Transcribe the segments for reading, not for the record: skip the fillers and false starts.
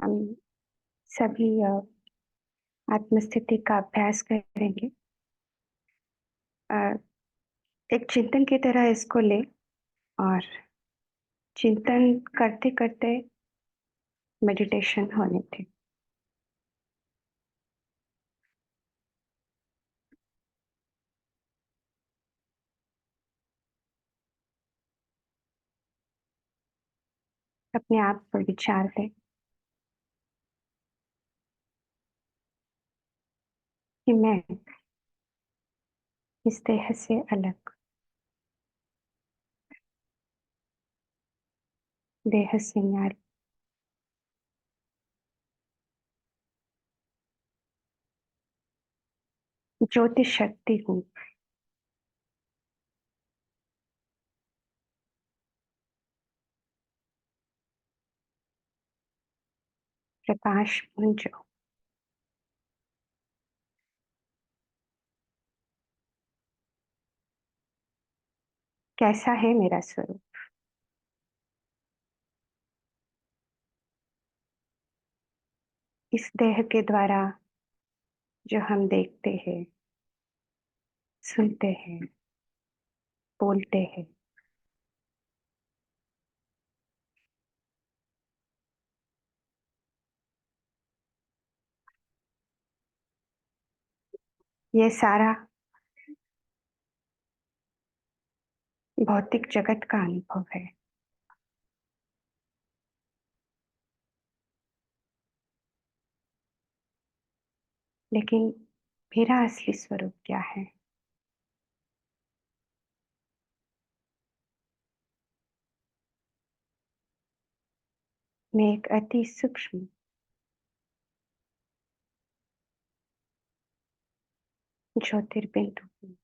हम सभी आत्मस्थिति का अभ्यास करेंगे। अ, एक चिंतन की तरह इसको लें और चिंतन करते करते मेडिटेशन होने दें। अपने आप पर विचार दें कि मैं इस देह से अलग, देह से न्यारी, ज्योति शक्ति हूँ। प्रकाश पुंज हूँ। कैसा है मेरा स्वरूप? इस देह के द्वारा जो हम देखते हैं, सुनते हैं, बोलते हैं, ये सारा भौतिक जगत का अनुभव है। लेकिन मेरा असली स्वरूप क्या है? मैं एक अति सूक्ष्म ज्योतिर्बिंदु हूँ।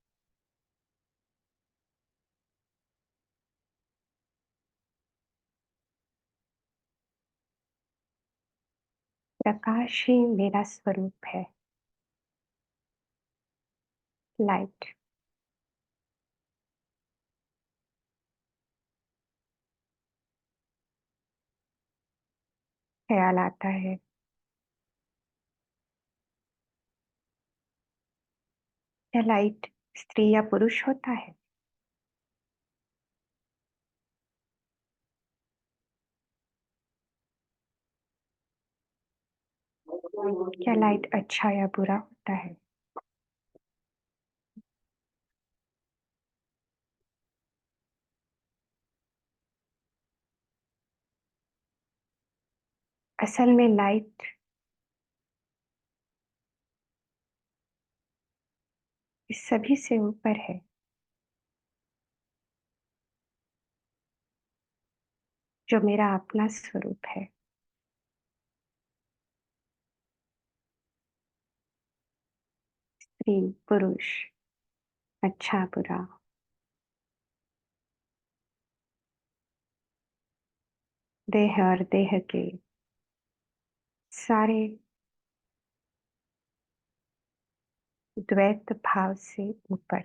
प्रकाश ही मेरा स्वरूप है। लाइट। ख्याल आता है, क्या लाइट स्त्री या पुरुष होता है? क्या लाइट अच्छा या बुरा होता है? असल में लाइट इस सभी से ऊपर है, जो मेरा अपना स्वरूप है। स्त्री पुरुष, अच्छा बुरा, देह और देह के सारे द्वैत भाव से ऊपर।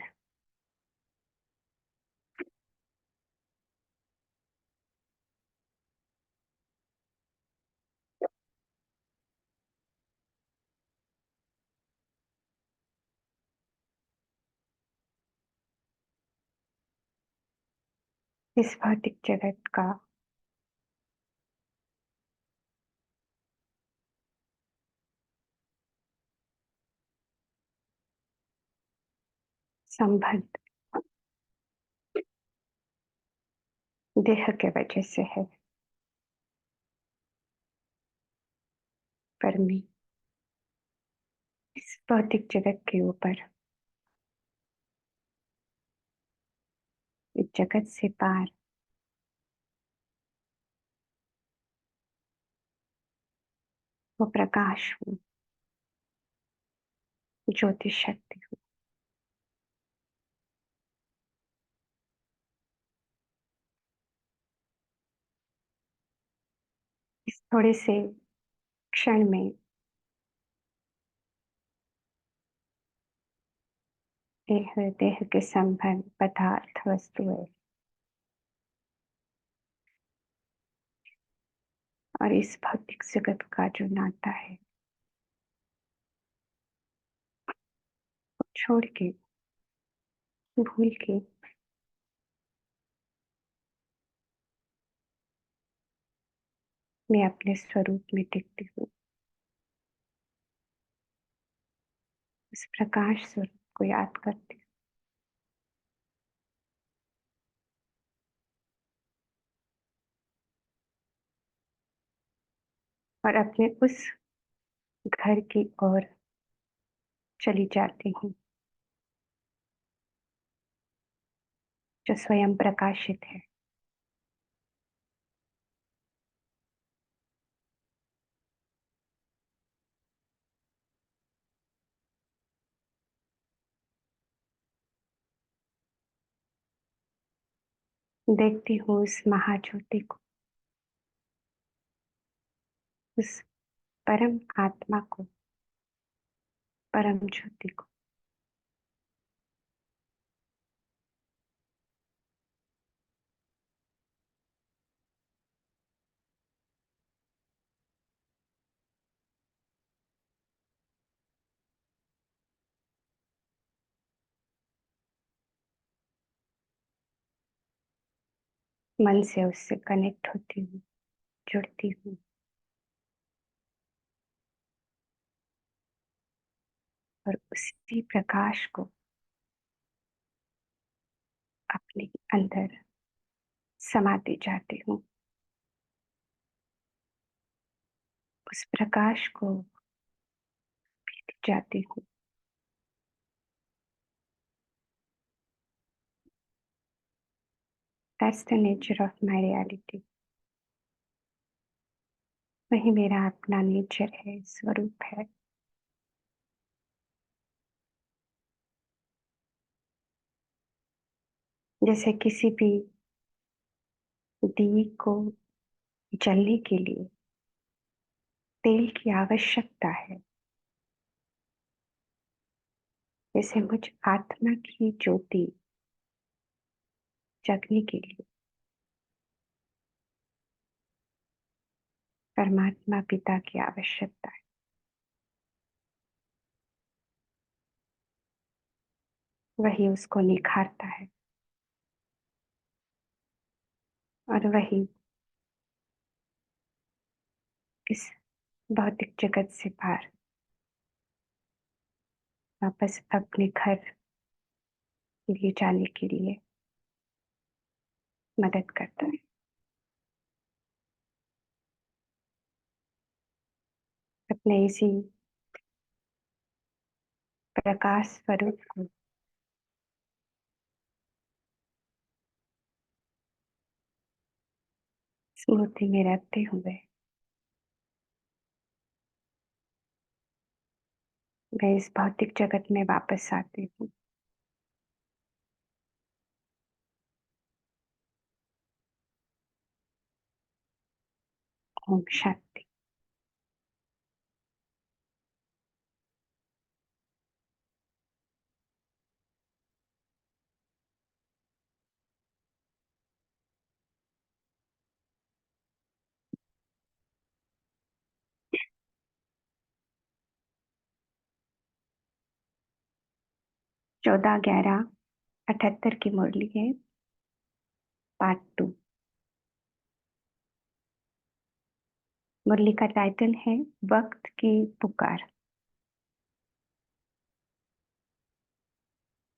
इस भौतिक जगत का संबंध देह के वजह से है, पर मैं इस भौतिक जगत के ऊपर, इस जगत से पार वो प्रकाश हूँ, ज्योति शक्ति हूँ। इस थोड़े से क्षण में देह देह के संबंध, पदार्थ, वस्तुएं और इस भौतिक जगत का जो नाता है वो छोड़ के, भूल के मैं अपने स्वरूप में टिकती हूँ, उस प्रकाश स्वरूप को याद करती हूँ। और अपने उस घर की ओर चली जाती हूँ जो स्वयं प्रकाशित है। देखती हूँ उस महाज्योति को, उस परम आत्मा को, परम ज्योति को। मन से उससे कनेक्ट होती हूँ, जुड़ती हूँ और उसी प्रकाश को अपने अंदर समाती जाती हूँ। उस प्रकाश को पीती जाती हूँ। That's the nature of my reality. वही मेरा अपना नेचर है, स्वरूप है। जैसे किसी भी दिए को जलने के लिए तेल की आवश्यकता है, जैसे मुझ आत्मा की ज्योति जगने के लिए परमात्मा पिता की आवश्यकता है। वही उसको निखारता है और वही इस भौतिक जगत से पार वापस अपने घर ले जाने के लिए मदद करता है। अपने इसी प्रकाश स्वरूप को स्मृति में रखते हुए मैं इस भौतिक जगत में वापस आती हूँ। ओम शांति। 14/11/78 की मुरली है, पार्ट 2। मुरली का टाइटल है वक्त की पुकार।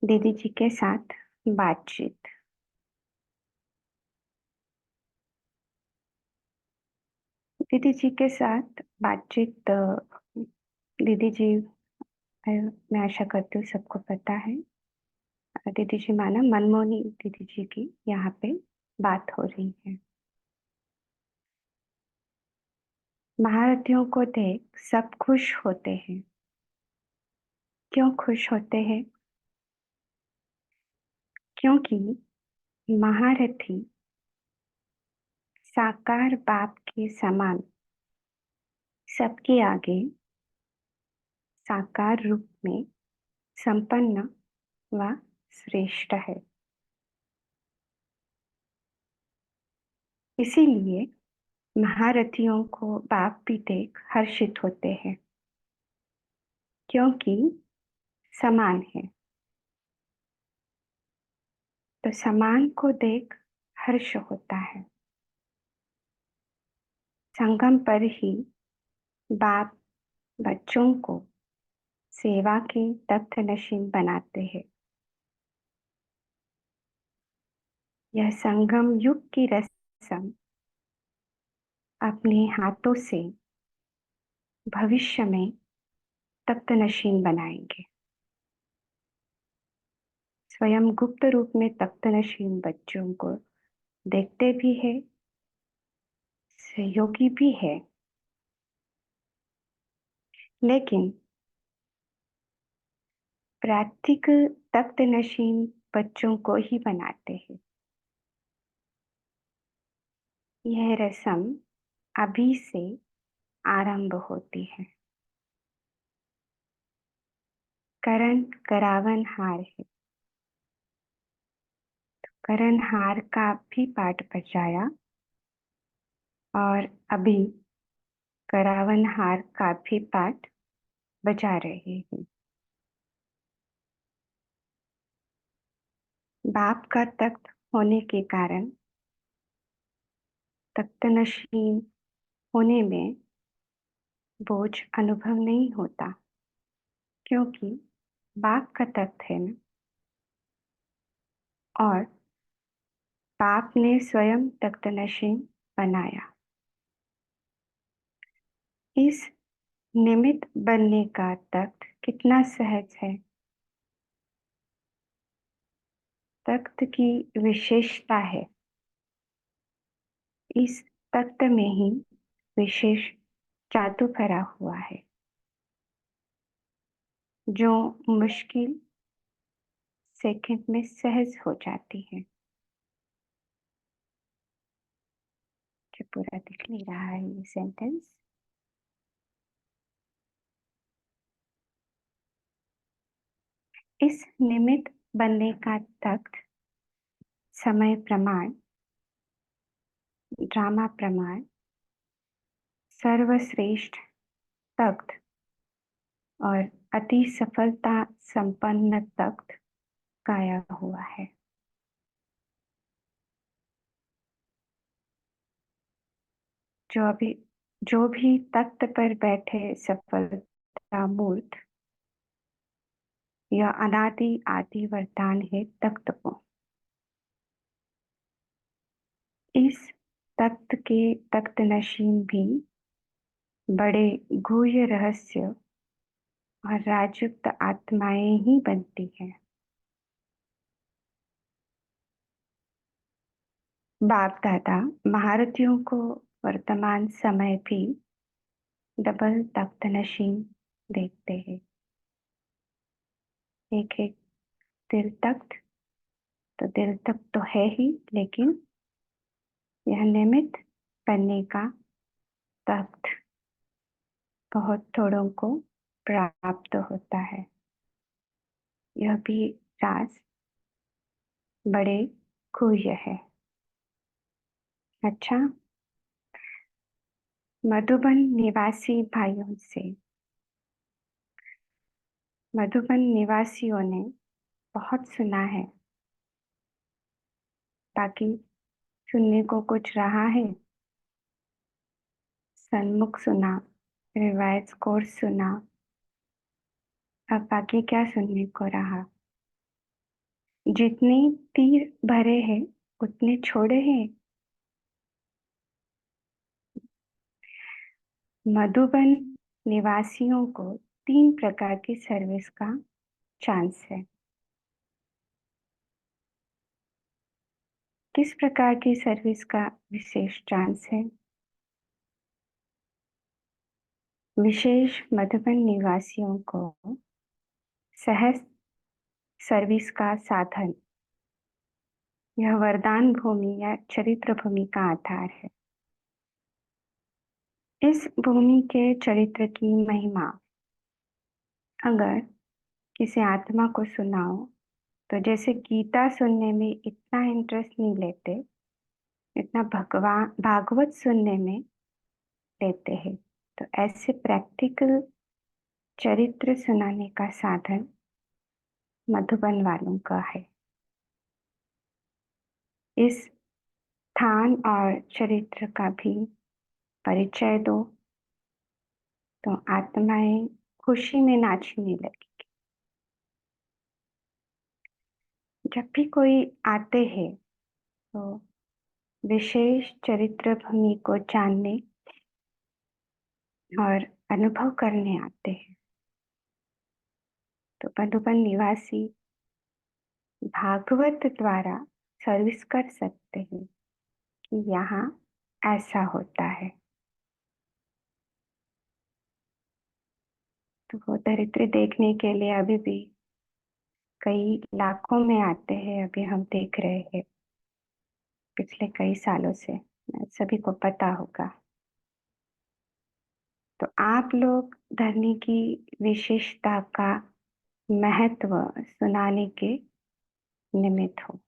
दीदी जी के साथ बातचीत। दीदी जी के साथ बातचीत दीदी जी, मैं आशा करती हूँ सबको पता है, दीदी जी माना मनमोहनी दीदी जी की यहाँ पे बात हो रही है। महारथियों को देख सब खुश होते हैं। क्यों खुश होते हैं? क्योंकि महारथी साकार बाप के समान सबके आगे साकार रूप में संपन्न व श्रेष्ठ है। इसीलिए महारथियों को बाप भी देख हर्षित होते हैं, क्योंकि समान है। तो समान को देख हर्ष होता है। संगम पर ही बाप बच्चों को सेवा के तख्त नशीन बनाते हैं। यह संगम युग की रस्म अपने हाथों से भविष्य में तख्त नशीन बनाएंगे। स्वयं गुप्त रूप में तख्त नशीन बच्चों को देखते भी है, सहयोगी भी है, लेकिन प्रातिक तख्त नशीन बच्चों को ही बनाते हैं। यह रस्म अभी से आरंभ होती है। करण करावन हार है। करण हार का भी पाठ बजाया और अभी करावन हार का भी पाठ बजा रहे हैं। बाप का तख्त होने के कारण तख्त नशीन होने में बोझ अनुभव नहीं होता, क्योंकि बाप का तख्त है ना, और बाप ने स्वयं तख्त नशीन बनाया। इस निमित्त बनने का तख्त कितना सहज है। तख्त की विशेषता है, इस तख्त में ही विशेष जादू भरा हुआ है, जो मुश्किल सेकंड में सहज हो जाती है। जो पूरा दिख नहीं रहा है ये सेंटेंस। इस निमित्त बनने का तख्त समय प्रमाण, ड्रामा प्रमाण, सर्वश्रेष्ठ तख्त और अति सफलता संपन्न तख्त गाया हुआ है। जो भी तख्त पर बैठे सफलता मूर्त, यह अनादि आदि वरदान है तख्त को। इस तख्त के तख्त नशीन भी बड़े गुह्य रहस्य और राजयुक्त आत्माएं ही बनती हैं। बाप दादा महारथियों को वर्तमान समय भी डबल तख्त नशीन देखते हैं। एक एक दिल तख्त, तो दिल तख्त तो है ही, लेकिन यह निमित्त बनने का तख्त बहुत थोड़ों को प्राप्त होता है। यह भी राज बड़े गुह्य है। अच्छा, मधुबन निवासी भाइयों से, मधुबन निवासियों ने बहुत सुना है, बाकी सुनने को कुछ रहा है। सन्मुख सुना, रिवायत कोर्स सुना, अब बाकी क्या सुनने को रहा। जितने तीर भरे हैं उतने छोड़े हैं। मधुबन निवासियों को 3 प्रकार की सर्विस का चांस है। किस प्रकार की सर्विस का विशेष चांस है? विशेष मधुबन निवासियों को सहज सर्विस का साधन, यह वरदान भूमि या चरित्र भूमि का आधार है। इस भूमि के चरित्र की महिमा अगर किसी आत्मा को सुनाओ, तो जैसे गीता सुनने में इतना इंटरेस्ट नहीं लेते, इतना भगवान भागवत सुनने में लेते हैं। तो ऐसे प्रैक्टिकल चरित्र सुनाने का साधन मधुबन वालों का है। इस स्थान और चरित्र का भी परिचय दो तो आत्माएं खुशी में नाचने लगी। जब भी कोई आते हैं तो विशेष चरित्र भूमि को जानने और अनुभव करने आते हैं। तो मधुबन निवासी भागवत द्वारा सर्विस कर सकते हैं कि यहाँ ऐसा होता है। तो वो दरिद्र देखने के लिए अभी भी कई लाखों में आते हैं। अभी हम देख रहे हैं पिछले कई सालों से, सभी को पता होगा। तो आप लोग धरनी की विशेषता का महत्व सुनाने के निमित्त हो।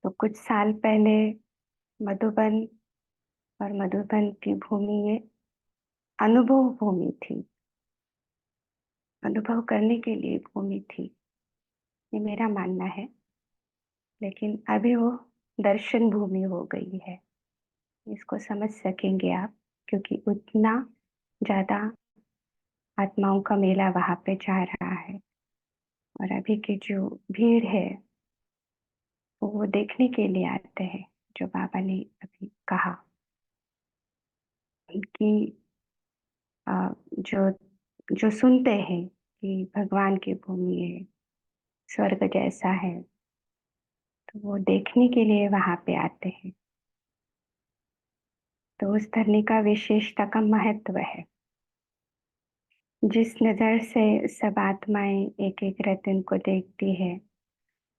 तो कुछ साल पहले मधुबन और मधुबन की भूमि ये अनुभव भूमि थी, अनुभव करने के लिए भूमि थी, ये मेरा मानना है। लेकिन अभी वो दर्शन भूमि हो गई है। इसको समझ सकेंगे आप, क्योंकि उतना ज्यादा आत्माओं का मेला वहां पे जा रहा है। और अभी की जो भीड़ है वो देखने के लिए आते हैं। जो बाबा ने अभी कहा कि जो जो सुनते हैं कि भगवान की भूमि है, स्वर्ग जैसा है, तो वो देखने के लिए वहां पे आते हैं। तो उस धरनी का विशेषता का महत्व है। जिस नजर से सब आत्माएं एक एक रत्न को देखती है,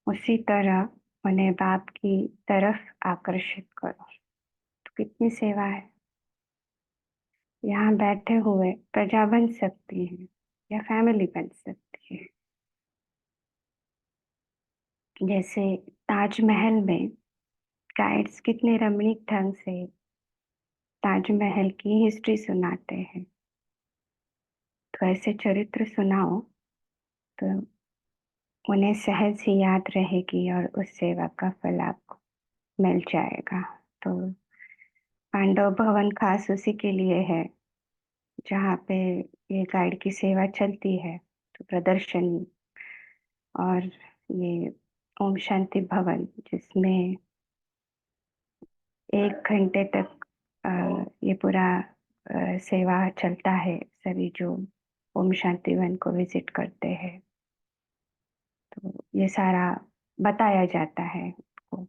उसी तरह उन्हें बाप की तरफ आकर्षित करो। तो कितनी सेवा है। यहाँ बैठे हुए प्रजा बन सकती है या फैमिली बन सकती है। जैसे ताजमहल में गाइड्स कितने रमणीक ढंग से ताजमहल की हिस्ट्री सुनाते हैं। तो ऐसे चरित्र सुनाओ तो उन्हें सहज ही याद रहेगी और उस सेवा का फल आपको मिल जाएगा। तो पांडव भवन खास उसी के लिए है जहाँ पे ये गाइड की सेवा चलती है। तो प्रदर्शनी और ये ओम शांति भवन, जिसमें 1 घंटे तक ये पूरा सेवा चलता है। सभी जो ओम शांति वन को विजिट करते हैं तो ये सारा बताया जाता है उनको,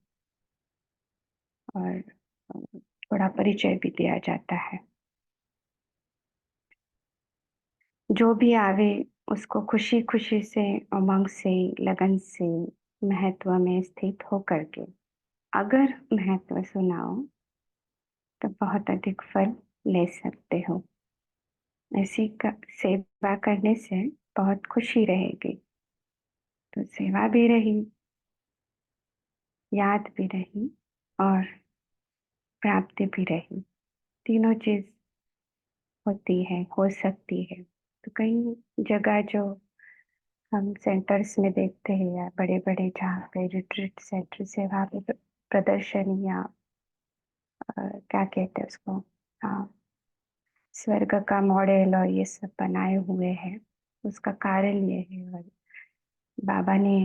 और थोड़ा परिचय भी दिया जाता है। जो भी आवे उसको खुशी खुशी से, उमंग से, लगन से महत्व में स्थित होकर के अगर महत्व सुनाओ तो बहुत अधिक फल ले सकते हो। ऐसी सेवा करने से बहुत खुशी रहेगी। तो सेवा भी रही, याद भी रही और प्राप्ति भी रही। तीनों चीज होती है, हो सकती है। तो कई जगह जो हम सेंटर्स में देखते हैं या बड़े बड़े जहाँ पे रिट्रीट सेंटर से, वहाँ पे प्रदर्शनी या क्या कहते हैं उसको, हाँ, स्वर्ग का मॉडल और ये सब बनाए हुए हैं। उसका कारण ये है, और बाबा ने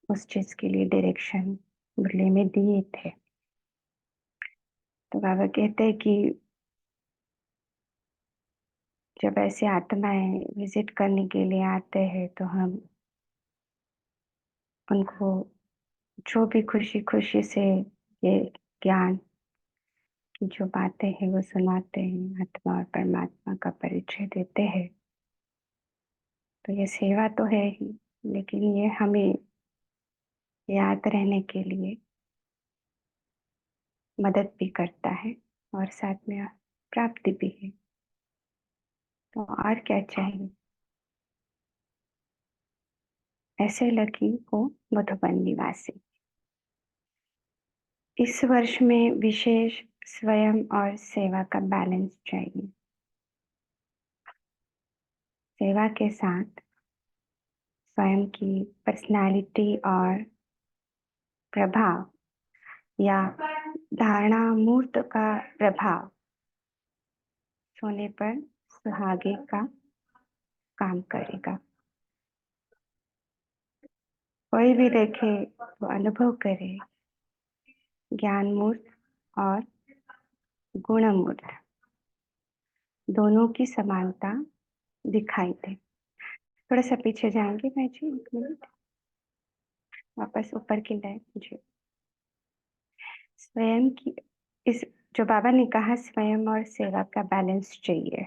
उस चीज के लिए डायरेक्शन मुरली में दिए थे। तो बाबा कहते हैं कि जब ऐसे आत्माएं विजिट करने के लिए आते हैं तो हम उनको जो भी खुशी खुशी से ये ज्ञान की जो बातें हैं वो सुनाते हैं, आत्मा और परमात्मा का परिचय देते हैं। तो ये सेवा तो है ही, लेकिन ये हमें याद रहने के लिए मदद भी करता है और साथ में प्राप्ति भी है। तो और क्या चाहिए। ऐसे लकी हो मधुबन निवासी। इस वर्ष में विशेष स्वयं और सेवा का बैलेंस चाहिए। सेवा के साथ स्वयं की पर्सनालिटी और प्रभाव या धारणा मूर्त का प्रभाव सोने पर सुहागे का काम करेगा। कोई भी देखे तो अनुभव करे ज्ञान मूर्त और गुण मूर्त दोनों की समानता दिखाई दे। थोड़ा सा पीछे जाएंगे मैं जी, 1 मिनट, वापस ऊपर की लाइन जी। स्वयं की इस जो बाबा ने कहा स्वयं और सेवा का बैलेंस चाहिए,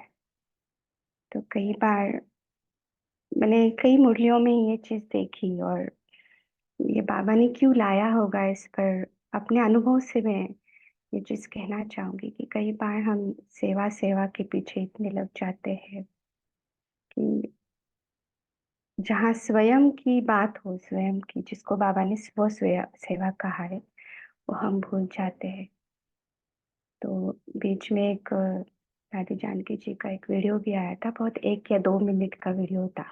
तो कई बार मैंने कई मुरलियों में ये चीज देखी, और ये बाबा ने क्यों लाया होगा इस पर अपने अनुभव से मैं ये चीज कहना चाहूंगी कि कई बार हम सेवा सेवा के पीछे इतने लग जाते हैं कि जहाँ स्वयं की बात हो, स्वयं की जिसको बाबा ने स्व सेवा कहा है, वो हम भूल जाते हैं। तो बीच में एक दादी जानकी जी का एक वीडियो भी आया था, बहुत 1 या 2 मिनट का वीडियो था।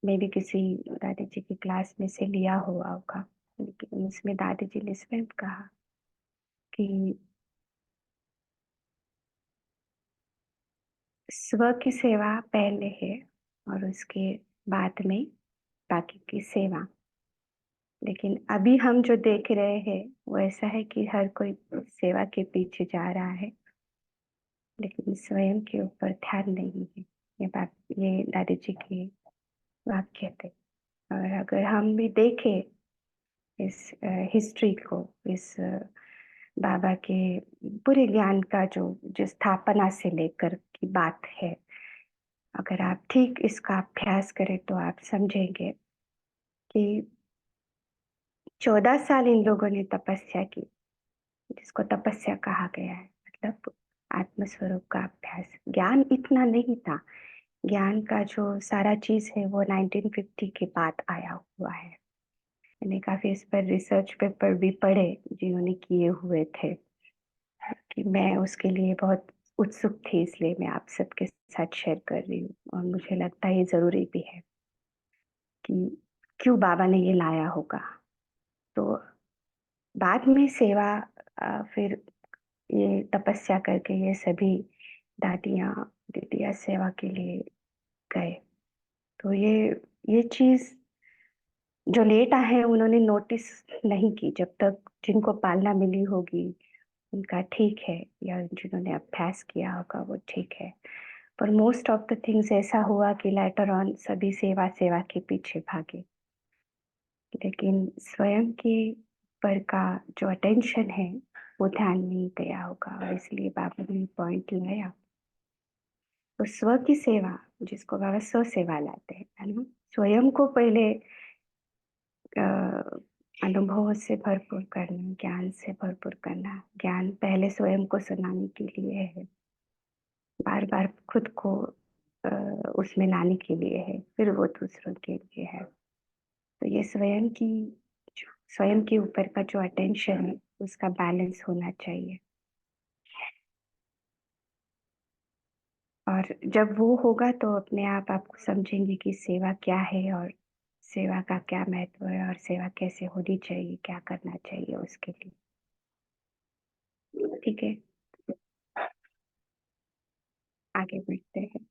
मे भी किसी दादी जी की क्लास में से लिया हुआ होगा, लेकिन उसमें दादी जी ने स्वयं कहा कि स्व की सेवा पहले है और उसके बाद में बाकी की सेवा। लेकिन अभी हम जो देख रहे हैं वो ऐसा है कि हर कोई सेवा के पीछे जा रहा है, लेकिन स्वयं के ऊपर ध्यान नहीं है। ये बात ये दादी जी के वाक्य थे। और अगर हम भी देखें इस हिस्ट्री को, इस बाबा के पूरे ज्ञान का जो स्थापना से लेकर की बात है, अगर आप ठीक इसका अभ्यास करें तो आप समझेंगे कि 14 साल इन लोगों ने तपस्या की, जिसको तपस्या कहा गया है, मतलब आत्मस्वरूप का अभ्यास। ज्ञान इतना नहीं था, ज्ञान का जो सारा चीज है वो 1950 के बाद आया हुआ है। मैंने काफी इस पर रिसर्च पेपर भी पढ़े जिन्होंने किए हुए थे, कि मैं उसके लिए बहुत उत्सुक थी, इसलिए मैं आप सबके साथ शेयर कर रही हूँ। और मुझे लगता है ये जरूरी भी है कि क्यों बाबा ने ये लाया होगा। तो बाद में सेवा, फिर ये तपस्या करके ये सभी दादियाँ दीदियाँ सेवा के लिए गए। तो ये चीज जो लेट है उन्होंने नोटिस नहीं की, जब तक जिनको पालना मिली होगी उनका ठीक है, या जिन्होंने अभ्यास किया होगा वो ठीक है। पर मोस्ट ऑफ द थिंग्स ऐसा हुआ कि लेटर ऑन सभी सेवा सेवा के पीछे भागे, लेकिन स्वयं के पर का जो अटेंशन है वो ध्यान नहीं गया होगा, और इसलिए बाबा ने पॉइंट लाया। तो स्व की सेवा, जिसको बाबा स्व सेवा लाते हैं, है ना, स्वयं को पहले अनुभव से भरपूर करना, ज्ञान से भरपूर करना। ज्ञान पहले स्वयं को सुनाने के लिए है, बार बार खुद को अ, उसमें लाने के लिए है, फिर वो दूसरों के लिए है। तो ये स्वयं के ऊपर का जो अटेंशन है उसका बैलेंस होना चाहिए। और जब वो होगा तो अपने आप आपको समझेंगे कि सेवा क्या है, और सेवा का क्या महत्व है, और सेवा कैसे होनी चाहिए, क्या करना चाहिए उसके लिए। ठीक है, आगे बढ़ते हैं।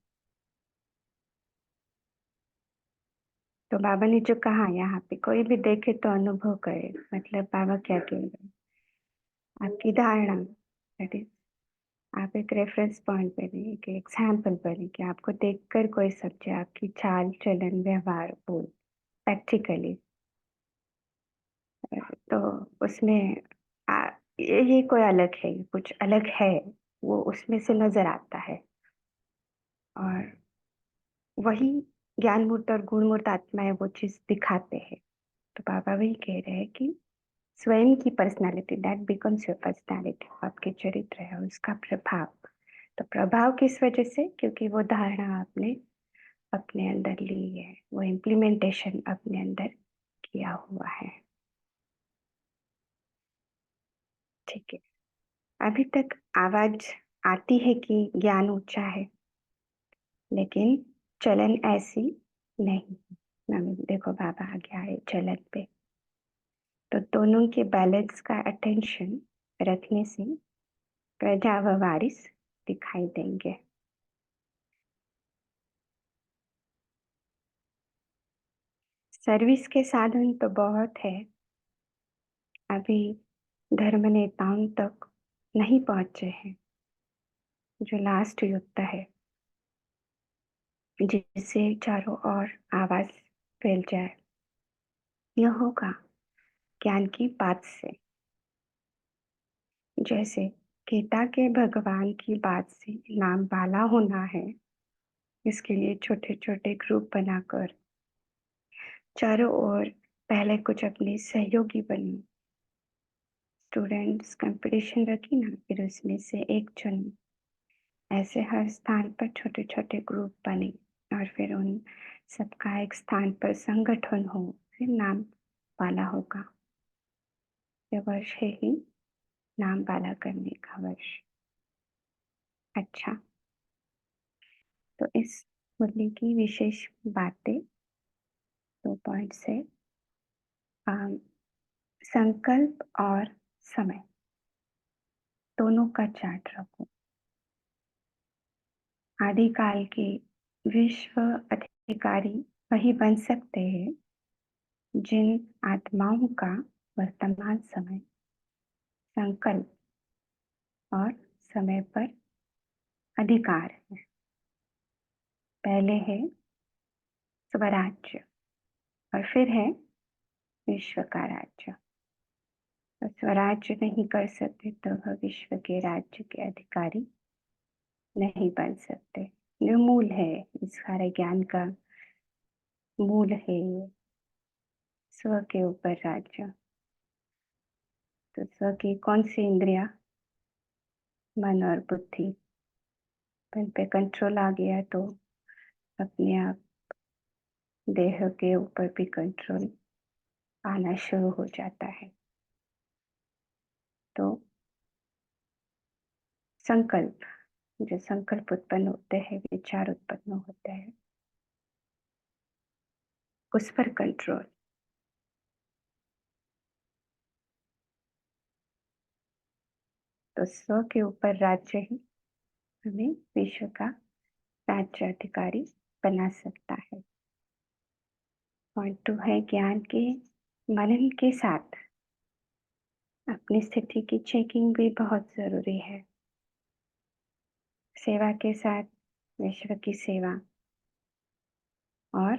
तो बाबा ने जो कहा यहाँ पे, कोई भी देखे तो अनुभव करे, मतलब बाबा क्या कह रहे हैं, आपकी धारणा, दैट इज, आप एक रेफरेंस पॉइंट बने, एक एग्जाम्पल बने, कि आपको देखकर कोई समझे, आपकी चाल चलन व्यवहार बोल प्रैक्टिकली। तो उसमें आ, ये कोई अलग है, कुछ अलग है, वो उसमें से नजर आता है। और वही ज्ञान मूर्त और गुण मूर्त आत्माएं वो चीज दिखाते हैं। तो बाबा वही कह रहे हैं कि स्वयं की personality, that becomes your personality, आपके चरित्र है, उसका प्रभाव। तो प्रभाव किस वजह से? क्योंकि वो धारणा आपने अपने अंदर ली है, वो इम्प्लीमेंटेशन अपने अंदर किया हुआ है। ठीक है, अभी तक आवाज आती है कि ज्ञान ऊंचा है, लेकिन चलन ऐसी नहीं। देखो बाबा आ गया है चलन पे, तो दोनों के बैलेंस का अटेंशन रखने से प्रजा व वारिस दिखाई देंगे। सर्विस के साधन तो बहुत है, अभी धर्म नेताओं तक नहीं पहुंचे हैं, जो लास्ट युक्त है, जिससे चारों ओर आवाज फैल जाए। यह होगा ज्ञान की बात से, जैसे गीता के भगवान की बात से नाम वाला होना है, इसके लिए छोटे छोटे ग्रुप बनाकर चारों ओर पहले कुछ अपने सहयोगी बने, स्टूडेंट्स कंपटीशन रखी ना, फिर उसमें से एक चुने, ऐसे हर स्थान पर छोटे छोटे ग्रुप बने और फिर उन सबका एक स्थान पर संगठन हो, फिर नाम वाला होगा। यह वर्ष है ही नाम वाला करने का वर्ष। अच्छा, तो इस मुरली की विशेष बातें 2 पॉइंट्स है। संकल्प और समय दोनों का चार्ट रखो। आदिकाल के विश्व अधिकारी वही बन सकते हैं जिन आत्माओं का वर्तमान समय, संकल्प और समय पर अधिकार है। पहले है स्वराज्य और फिर है विश्व का राज्य। तो स्वराज्य नहीं कर सकते तो वह विश्व के राज्य के अधिकारी नहीं बन सकते। जो मूल है इस सारे ज्ञान का, मूल है स्व के ऊपर राज्य। तो स्व की कौन सी इंद्रिया? मन और बुद्धि। इन पे कंट्रोल आ गया तो अपने आप देह के ऊपर भी कंट्रोल आना शुरू हो जाता है। तो संकल्प, जो संकल्प उत्पन्न होते हैं, विचार उत्पन्न होते हैं, उस पर कंट्रोल। तो स्व के ऊपर राज्य ही हमें विश्व का राज्य अधिकारी बना सकता है। पॉइंट 2 है ज्ञान के मनन के साथ अपनी स्थिति की चेकिंग भी बहुत जरूरी है। सेवा के साथ विश्व की सेवा, और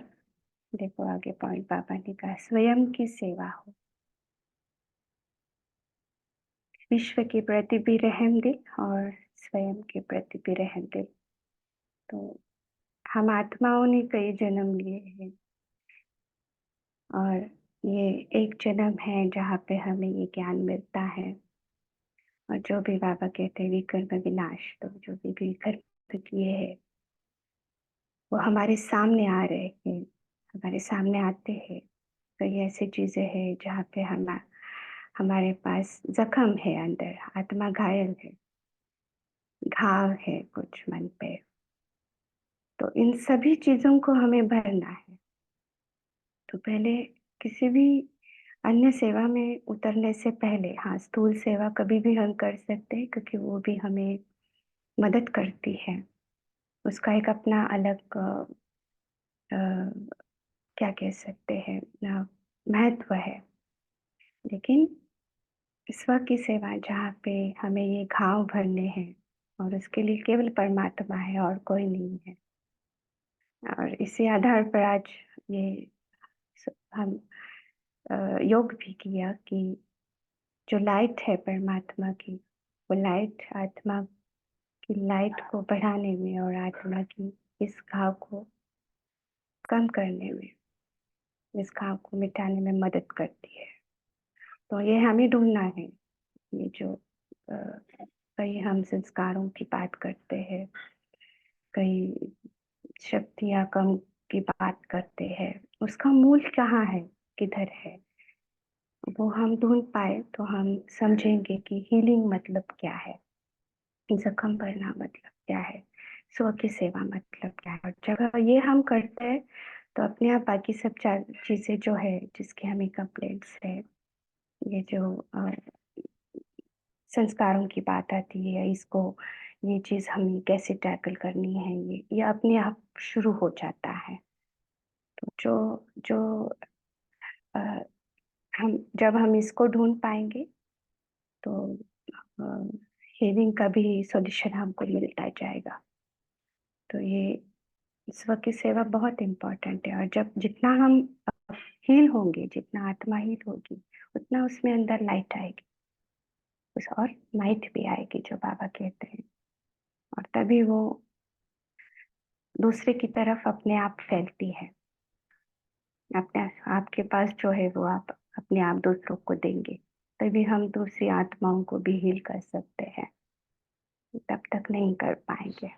देखो आगे पॉइंट पापा ने कहा स्वयं की सेवा हो, विश्व के प्रति भी रहम दिल और स्वयं के प्रति भी रहम दिल। तो हम आत्माओं ने कई जन्म लिए हैं और ये एक जन्म है जहाँ पे हमें ये ज्ञान मिलता है। और जो भी बाबा कहते हैं विकर्म विनाश, तो जो भी विकर्म किए हैं वो हमारे सामने आ रहे हैं, हमारे सामने आते हैं। कई ऐसी चीजें हैं जहाँ पे हमारे पास जख्म है, अंदर आत्मा घायल है, घाव है कुछ मन पे। तो इन सभी चीजों को हमें भरना है। तो पहले किसी भी अन्य सेवा में उतरने से पहले, हाँ स्थूल सेवा कभी भी हम कर सकते हैं क्योंकि वो भी हमें मदद करती है, उसका एक अपना अलग अ, क्या कह सकते हैं महत्व है। लेकिन स्व की सेवा जहाँ पे हमें ये घाव भरने हैं और उसके लिए केवल परमात्मा है और कोई नहीं है। और इसी आधार पर आज ये हम योग भी किया कि जो लाइट है परमात्मा की, वो लाइट आत्मा की लाइट को बढ़ाने में और आत्मा की इस घाव को कम करने में, इस घाव को मिटाने में मदद करती है। तो ये हमें ढूंढना है। ये जो कई हम संस्कारों की बात करते हैं, कई शक्ति या कम की बात करते हैं, उसका मूल कहाँ है, किधर है, वो हम ढूंढ पाए तो हम समझेंगे कि हीलिंग मतलब क्या है, जख्म भरना मतलब क्या है, स्व की सेवा मतलब क्या है। और जब ये हम करते हैं तो अपने आप बाकी सब चीजें जो है, जिसकी हमें कंप्लेंट्स है, ये जो संस्कारों की बात आती है, इसको, ये चीज हमें कैसे टैकल करनी है, ये अपने आप शुरू हो जाता है। तो जो जो अ, हम जब हम इसको ढूंढ पाएंगे तो हीलिंग का भी सॉल्यूशन हमको मिलता जाएगा। तो ये स्व की सेवा बहुत इम्पोर्टेंट है, और जब जितना हम हील होंगे, जितना आत्मा हील होगी, उतना उसमें अंदर लाइट आएगी, उस और लाइट भी आएगी जो बाबा कहते हैं, और तभी वो दूसरे की तरफ अपने आप फैलती है। अपने आपके पास जो है वो आप अपने आप दूसरों को देंगे, तभी हम दूसरी आत्माओं को भी हील कर सकते हैं, तब तक नहीं कर पाएंगे।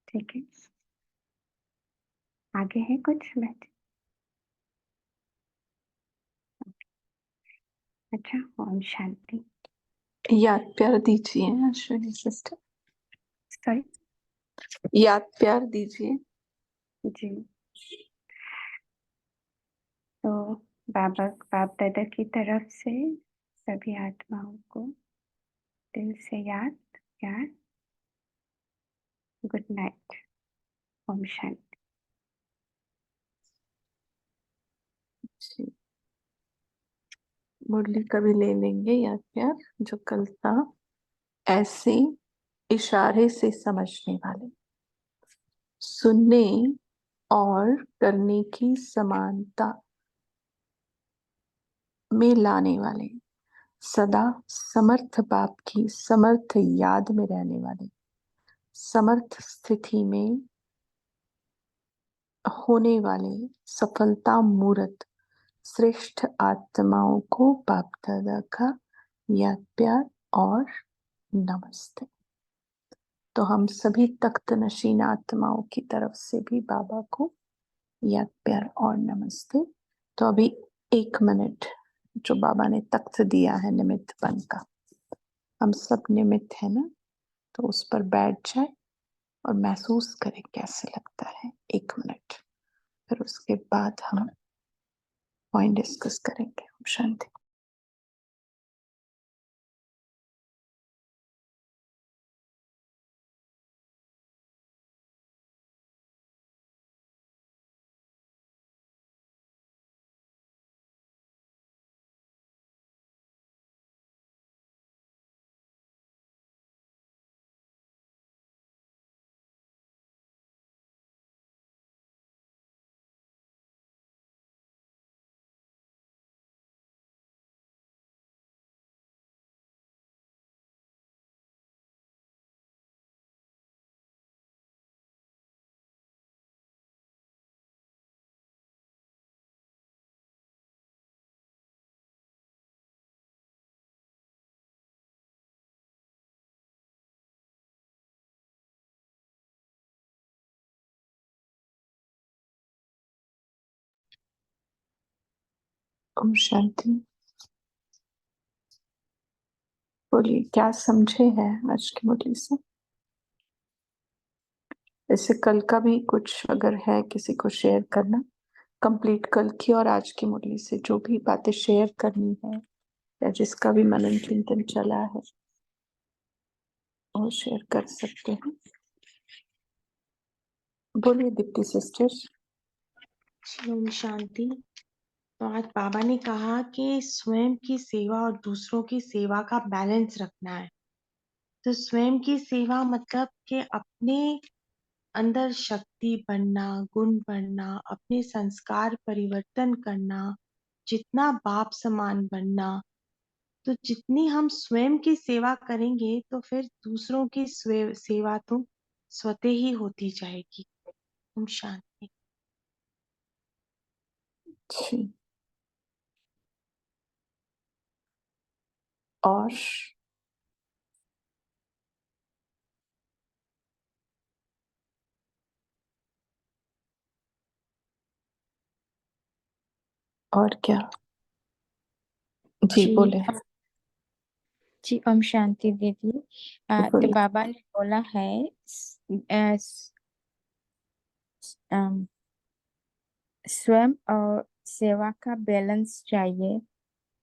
ठीक है, आगे है कुछ मैच? अच्छा, ओम शांति। याद प्यार दीजिए अश्विनी सिस्टर, सॉरी। याद प्यार दीजिए। जी, तो बाबा बाप दादा की तरफ से सभी आत्माओं को दिल से याद, प्यार, गुड नाइट, ओम शांति। जी, मुरली कभी ले लेंगे याद प्यार, जो कल था। ऐसे इशारे से समझने वाले, सुनने और करने की समानता में लाने वाले, सदा समर्थ बाप की समर्थ याद में रहने वाले, समर्थ स्थिति में होने वाले सफलता मूर्त श्रेष्ठ आत्माओं को बाप दादा का याद प्यार और नमस्ते। तो हम सभी तख्त नशीन आत्माओं की तरफ से भी बाबा को याद प्यार और नमस्ते। तो अभी 1 मिनट जो बाबा ने तख्त दिया है निमित्तपन का, हम सब निमित्त है ना, तो उस पर बैठ जाए और महसूस करें कैसे लगता है। 1 मिनट, फिर उसके बाद हम पॉइंट डिस्कस करेंगे। शांति। ओम शांति। बोलिए क्या समझे हैं आज की मुरली से। इससे कल का भी कुछ अगर है किसी को शेयर करना, कंप्लीट कल की और आज की मुरली से जो भी बातें शेयर करनी है, या जिसका भी मनन चिंतन चला है वो शेयर कर सकते हैं। बोलिए दीप्ति सिस्टर्स। ओम शांति। तो आज बाबा ने कहा कि स्वयं की सेवा और दूसरों की सेवा का बैलेंस रखना है। तो स्वयं की सेवा मतलब कि अपने अंदर शक्ति बढ़ना, गुण बढ़ना, अपने संस्कार परिवर्तन करना, जितना बाप समान बनना। तो जितनी हम स्वयं की सेवा करेंगे तो फिर दूसरों की सेवा तो स्वतः ही होती जाएगी। ओम शांति। जी, और और क्या? जी जी बोले। जी ओम शांति दीदी। तो बोलिए। बाबा ने बोला है अम, स्वयं और सेवा का बैलेंस चाहिए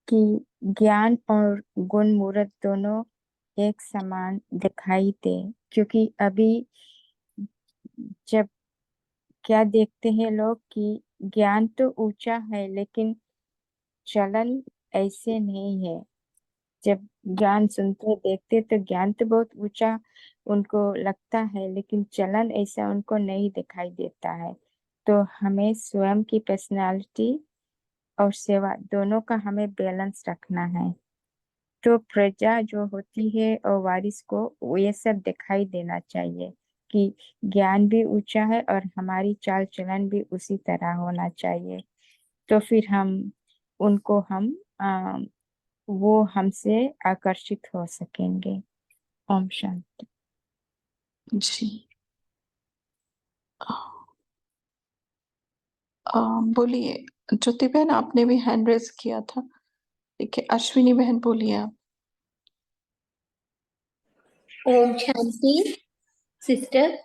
कि ज्ञान और गुण मूर्त दोनों एक समान दिखाई दे, क्योंकि अभी जब क्या देखते हैं लोग कि ज्ञान तो ऊंचा है लेकिन चलन ऐसे नहीं है। जब ज्ञान सुनते देखते तो ज्ञान तो बहुत ऊंचा उनको लगता है, लेकिन चलन ऐसा उनको नहीं दिखाई देता है। तो हमें स्वयं की पर्सनालिटी और सेवा दोनों का हमें बैलेंस रखना है। तो प्रजा जो होती है और वारिस को वो ये सब दिखाई देना चाहिए कि ज्ञान भी ऊंचा है और हमारी चाल चलन भी उसी तरह होना चाहिए। तो फिर हम उनको हम वो हमसे आकर्षित हो सकेंगे। ओम शांति। जी बोलिए। ज्योति बहन आपने भी हैंड रेज किया था। ठीक है, अश्विनी बहन बोलिए आप। ओम शांति। सिस्टर,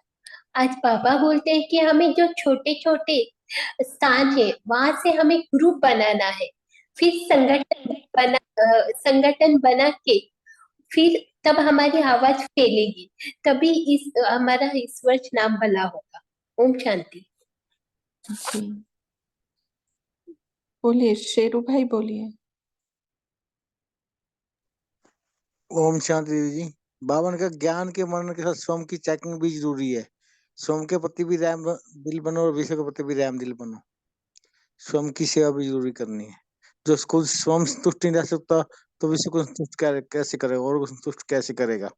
आज पापा बोलते हैं कि हमें जो छोटे छोटे स्थान है वहां से हमें ग्रुप बनाना है, फिर संगठन बना के फिर तब हमारी आवाज फैलेगी, तभी इस हमारा ईश्वर नाम भला होगा। ओम शांति। जी बोलिए, शेरू भाई बोलिए। ओम शांति देवी जी। बाबा ने कहा ज्ञान के मरण के साथ स्वयं की चेकिंग भी जरूरी है। स्वयं के प्रति भी दिल बनो और विश्व के प्रति भी दिल बनो। स्वयं की सेवा भी जरूरी करनी है। जो खुद स्वयं संतुष्ट नहीं रह सकता तो विश्व को संतुष्ट कैसे करेगा और संतुष्ट कैसे करेगा।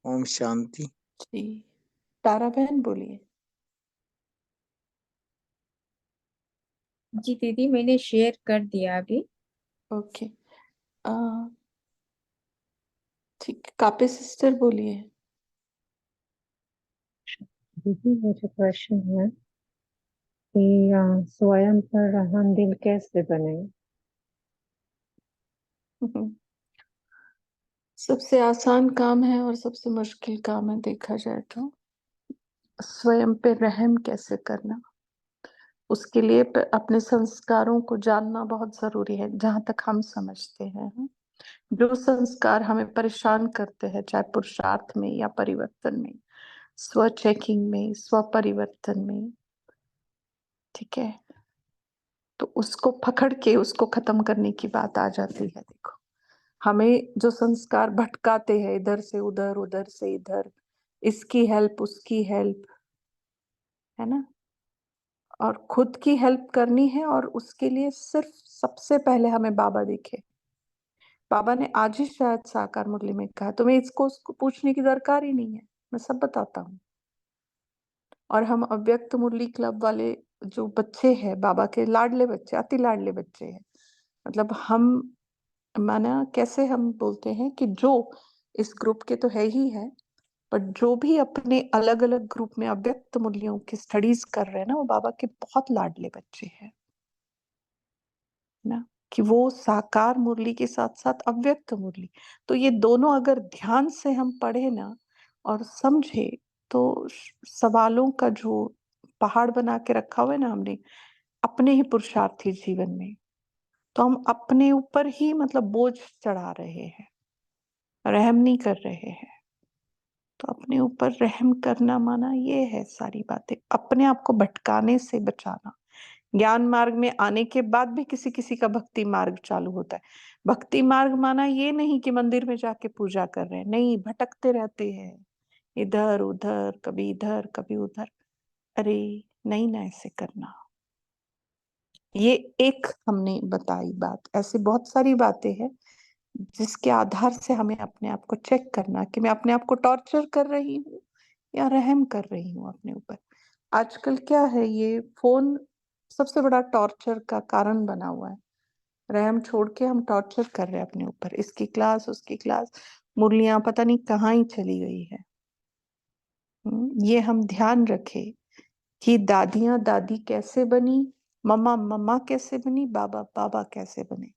ओम शांति। जी तारा बहन बोलिए। जी दीदी, मैंने शेयर कर दिया अभी। ओके ठीक, कापे सिस्टर बोलिए। दीदी मुझे प्रश्न है कि स्वयं पर रहम दिल कैसे बने? सबसे आसान काम है और सबसे मुश्किल काम है देखा जाए तो। स्वयं पे रहम कैसे करना, उसके लिए अपने संस्कारों को जानना बहुत जरूरी है। जहां तक हम समझते हैं, जो संस्कार हमें परेशान करते हैं, चाहे पुरुषार्थ में या परिवर्तन में, स्व चेकिंग में, स्व परिवर्तन में, ठीक है, तो उसको पकड़ के उसको खत्म करने की बात आ जाती है। देखो, हमें जो संस्कार भटकाते हैं इधर से उधर, उधर से इधर, इसकी हेल्प उसकी हेल्प, है ना, और खुद की हेल्प करनी है, और उसके लिए सिर्फ सबसे पहले हमें बाबा दिखे। बाबा ने आज ही शायद साकार मुरली में कहा, तुम्हें इसको उसको पूछने की दरकार ही नहीं है, मैं सब बताता हूँ। और हम अव्यक्त मुरली क्लब वाले जो बच्चे हैं, बाबा के लाडले बच्चे, अति लाडले बच्चे हैं। मतलब हम माना कैसे हम बोलते हैं कि जो इस ग्रुप के तो है ही है, पर जो भी अपने अलग अलग ग्रुप में अव्यक्त मूल्यों की स्टडीज कर रहे हैं ना, वो बाबा के बहुत लाडले बच्चे हैं ना, कि वो साकार मुरली के साथ साथ अव्यक्त मुरली, तो ये दोनों अगर ध्यान से हम पढ़े ना और समझे, तो सवालों का जो पहाड़ बना के रखा हुआ है ना हमने अपने ही पुरुषार्थी जीवन में, तो हम अपने ऊपर ही मतलब बोझ चढ़ा रहे हैं, रहम नहीं कर रहे हैं। तो अपने ऊपर रहम करना माना ये है सारी बातें, अपने आप को भटकाने से बचाना। ज्ञान मार्ग में आने के बाद भी किसी किसी का भक्ति मार्ग चालू होता है। भक्ति मार्ग माना ये नहीं कि मंदिर में जाके पूजा कर रहे हैं, नहीं, भटकते रहते हैं इधर उधर, कभी इधर कभी उधर। अरे नहीं ना, ऐसे करना। ये एक हमने बताई बात, ऐसी बहुत सारी बातें हैं जिसके आधार से हमें अपने आप को चेक करना कि मैं अपने आप को टॉर्चर कर रही हूँ या रहम कर रही हूँ अपने ऊपर। आजकल क्या है, ये फोन सबसे बड़ा टॉर्चर का कारण बना हुआ है। रहम छोड़ के हम टॉर्चर कर रहे हैं अपने ऊपर, इसकी क्लास उसकी क्लास, मुरलियां पता नहीं कहाँ ही चली गई है। ये हम ध्यान रखें कि दादियां दादी कैसे बनी, मम्मा मम्मा कैसे बनी, बाबा बाबा कैसे बने।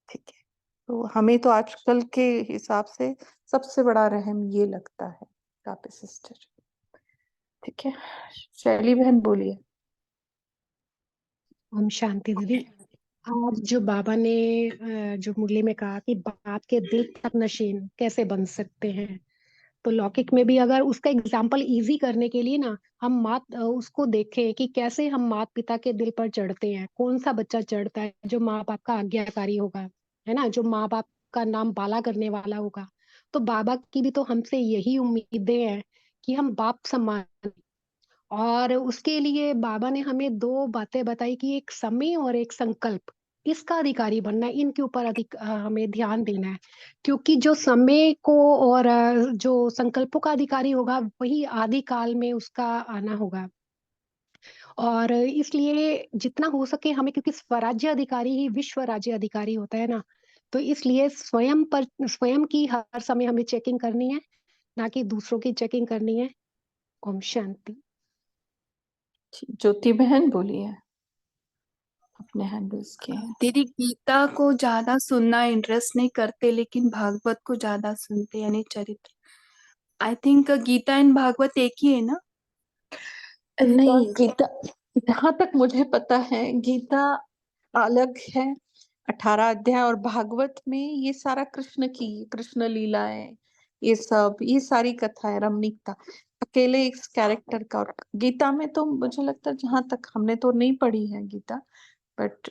ठीक है, तो हमें तो आजकल के हिसाब से सबसे बड़ा रहम ये लगता है कापे सिस्टर। ठीक है, शैली बहन बोलिए। ओम शांति दीदी। आज जो बाबा ने जो मुरली में कहा कि बाप के दिल तक नशीन कैसे बन सकते हैं, तो लौकिक में भी अगर उसका एग्जाम्पल इजी करने के लिए ना हम उसको देखें कि कैसे हम माता पिता के दिल पर चढ़ते हैं। कौन सा बच्चा चढ़ता है जो माँ बाप का आज्ञाकारी होगा, है ना, जो माँ बाप का नाम बाला करने वाला होगा। तो बाबा की भी तो हमसे यही उम्मीदें हैं कि हम बाप समान। और उसके लिए बाबा ने हमें दो बातें बताई कि एक समय और एक संकल्प, इसका अधिकारी बनना है। इनके ऊपर हमें ध्यान देना है, क्योंकि जो समय को और जो संकल्पों का अधिकारी होगा वही आदि काल में उसका आना होगा। और इसलिए जितना हो सके हमें, क्योंकि स्वराज्य अधिकारी ही विश्व राज्य अधिकारी होता है ना, तो इसलिए स्वयं की हर समय हमें चेकिंग करनी है, ना कि दूसरों की चेकिंग करनी है। ओम शांति। ज्योति बहन बोलिए, अपने हैंडल्स किए हैं। दीदी गीता को ज्यादा सुनना इंटरेस्ट नहीं करते, लेकिन भागवत को ज्यादा सुनते, यानी चरित्र। I think Gita and Bhagavat एक ही है ना? नहीं, गीता जहां तक मुझे पता है गीता अलग है, 18 अध्याय, और भागवत में ये सारा कृष्ण लीलाएं, ये सारी कथाएं, रमणीकता अकेले एक कैरेक्टर का। और गीता में तो मुझे लगता है, जहां तक हमने तो नहीं पढ़ी है गीता, बट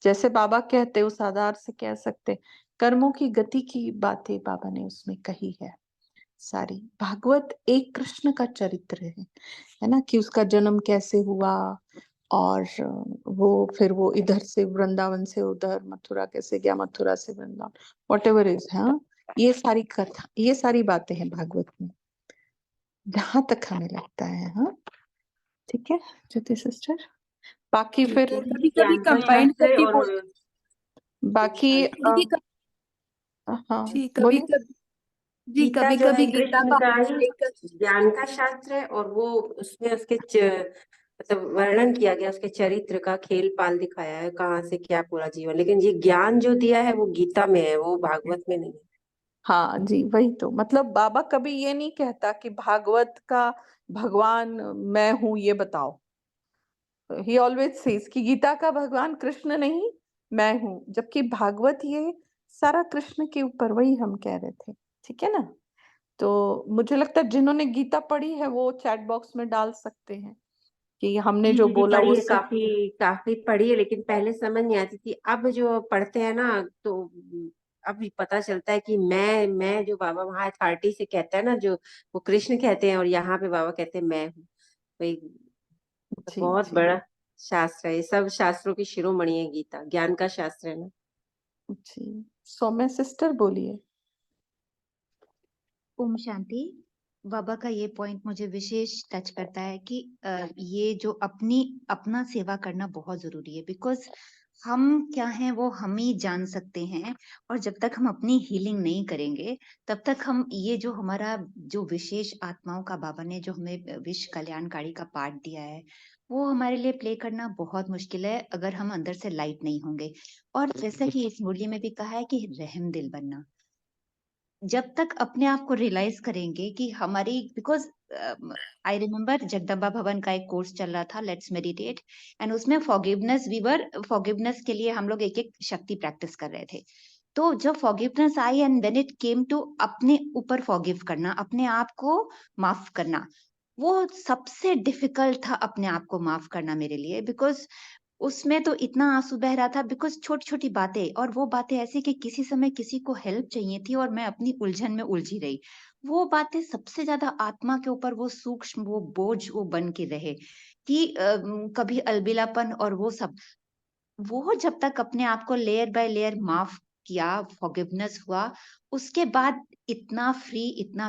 जैसे बाबा कहते उस आधार से कह सकते, कर्मों की गति की बातें बाबा ने उसमें कही है सारी। भागवत एक कृष्ण का चरित्र है ना, कि उसका जन्म कैसे हुआ, और वो इधर से वृंदावन से उधर मथुरा कैसे गया, मथुरा से वृंदावन, वॉट एवर इज, हाँ, ये सारी कथा, ये सारी बातें हैं भागवत में, जहां तक हमें लगता है। हाँ, ठीक है ज्योति सिस्टर। बाकी फिर कभी कभी कंबाइंड करके बोल। बाकी दीदी हाँ जी, कभी बोलिए। कभी जी, गीता कभी जो है कभी गीता कृष्ण का का ही एक ज्ञान का शास्त्र है, और वो उसमें उसके मतलब वर्णन किया गया उसके चरित्र का, खेल पाल दिखाया है, कहाँ से क्या पूरा जीवन। लेकिन ये ज्ञान जो दिया है वो गीता में है, वो भागवत में नहीं है। हाँ जी, वही तो मतलब बाबा कभी ये नहीं कहता कि भागवत का भगवान मैं हूं ये बताओ। ही ऑलवेज सेज कि गीता का भगवान कृष्ण नहीं, मैं हूं, जबकि भागवत ये सारा कृष्ण के ऊपर, वही हम कह रहे थे। ठीक है ना, तो मुझे लगता है जिन्होंने गीता पढ़ी है वो चैट बॉक्स में डाल सकते हैं कि हमने जी जो दीदी बोला पढ़ी वो है, काफी काफी पढ़ी है, लेकिन पहले समझ नहीं आती थी। अब जो पढ़ते हैं ना तो अब पता चलता है कि मैं जो बाबा वहां अथॉरिटी से कहता है ना, जो वो कृष्ण कहते हैं और यहाँ पे बाबा कहते हैं मैं हूँ। वही जी बहुत जी बड़ा शास्त्र है, ये सब शास्त्रों की शिरोमणि है गीता, ज्ञान का शास्त्र है ना। जी। सौम्या सिस्टर बोलिए। ओम शांति। बाबा का ये पॉइंट मुझे विशेष टच करता है कि ये जो अपना सेवा करना बहुत जरूरी है, बिकॉज हम क्या हैं वो हम ही जान सकते हैं। और जब तक हम अपनी हीलिंग नहीं करेंगे तब तक हम ये जो हमारा जो विशेष आत्माओं का बाबा ने जो हमें विश्व कल्याणकारी का पाठ दिया है वो हमारे लिए प्ले करना बहुत मुश्किल है अगर हम अंदर से लाइट नहीं होंगे। और जैसा कि इस मुरली में भी कहा है कि रहम दिल बनना, जब तक अपने आप को रियलाइज करेंगे कि हमारी, बिकॉज आई रिमेम्बर जगदम्बा भवन का एक कोर्स चल रहा था, लेट्स मेडिटेट, एंड उसमें फॉरगिवनेस के लिए हम लोग एक एक शक्ति प्रैक्टिस कर रहे थे। तो जब फॉरगिवनेस आई and when it came to अपने ऊपर फॉरगिव करना, अपने आप को माफ करना, वो सबसे डिफिकल्ट था अपने आप को माफ करना मेरे लिए। बिकॉज उसमें तो इतना आंसू बह रहा था, बिकॉज छोटी छोटी बातें, और वो बातें ऐसी कि किसी समय किसी को हेल्प चाहिए थी और मैं अपनी उलझन में उलझी रही। वो बातें सबसे ज्यादा आत्मा के ऊपर वो सूक्ष्म वो बोझ वो बन के रहे कि कभी अलबिलापन और वो सब। वो जब तक अपने आप को लेयर बाय लेयर माफ किया, फॉरगिवनेस हुआ, उसके बाद इतना फ्री, इतना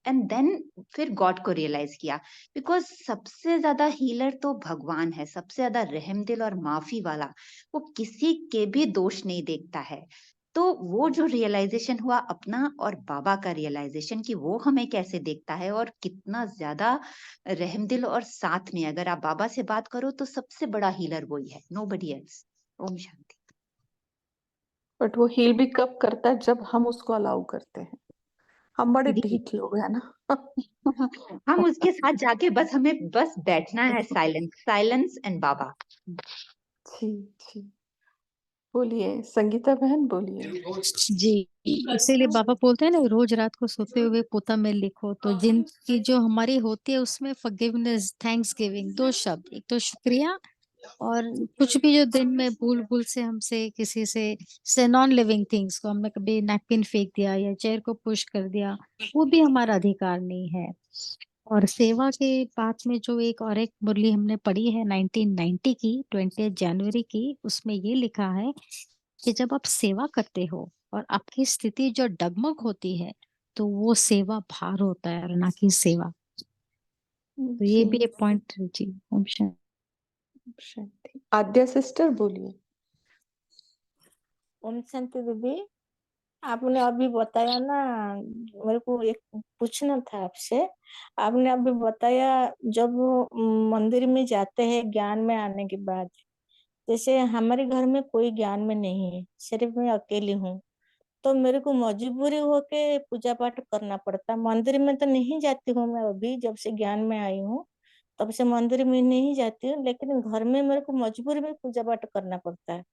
एंड देन फिर गॉड को रियलाइज किया। बिकॉज सबसे ज्यादा हीलर तो भगवान है, सबसे ज्यादा रहमदिल और माफी वाला, वो किसी के भी दोष नहीं देखता है। तो वो जो रियलाइजेशन हुआ अपना और बाबा का रियलाइजेशन कि वो हमें कैसे देखता है और कितना ज्यादा रहमदिल और साथ में, अगर आप बाबा से बात करो तो सबसे बड़ा हीलर वही है, नोबडी एल्स। ओम शांति। बट वो हील भी कब करता है, जब हम उसको अलाउ करते हैं। हम बड़े जी ढीठ लोग हैं ना। हम उसके साथ जाके बस हमें बस बैठना है, साइलेंस, साइलेंस एंड बाबा। जी जी, बोलिए संगीता बहन, बोलिए। जी, इसीलिए बाबा बोलते हैं ना, रोज रात को सोते हुए पोता में लिखो। तो जिनकी जो हमारी होती है उसमें फॉरगिवनेस, थैंक्स गिविंग, दो शब्द, एक तो शुक्रिया, और कुछ भी जो दिन में भूल भूल से हमसे किसी से नॉन लिविंग थिंग्स को हमने कभी नैपकिन फेंक दिया या चेयर को पुश कर दिया, वो भी हमारा अधिकार नहीं है। और सेवा के पाठ में जो एक और एक मुरली हमने पढ़ी है 1990 की 20 जनवरी की, उसमें ये लिखा है कि जब आप सेवा करते हो और आपकी स्थिति जो डगमग होती है, तो वो सेवा भार होता है और ना कि सेवा। तो ये जी, भी एक पॉइंट। जी, ओम शांति। आद्या सिस्टर, बोलिए। ओम शांति दीदी, आपने अभी बताया ना, मेरे को एक पूछना था आपसे। आपने अभी बताया जब वो मंदिर में जाते हैं ज्ञान में आने के बाद, जैसे हमारे घर में कोई ज्ञान में नहीं है, सिर्फ मैं अकेली हूँ, तो मेरे को मजबूरी होके पूजा पाठ करना पड़ता। मंदिर में तो नहीं जाती हूँ मैं, अभी जब से ज्ञान में आई हूँ तब से मंदिर में नहीं जाती हूँ, लेकिन घर में मेरे को मजबूरी में पूजा पाठ करना पड़ता है।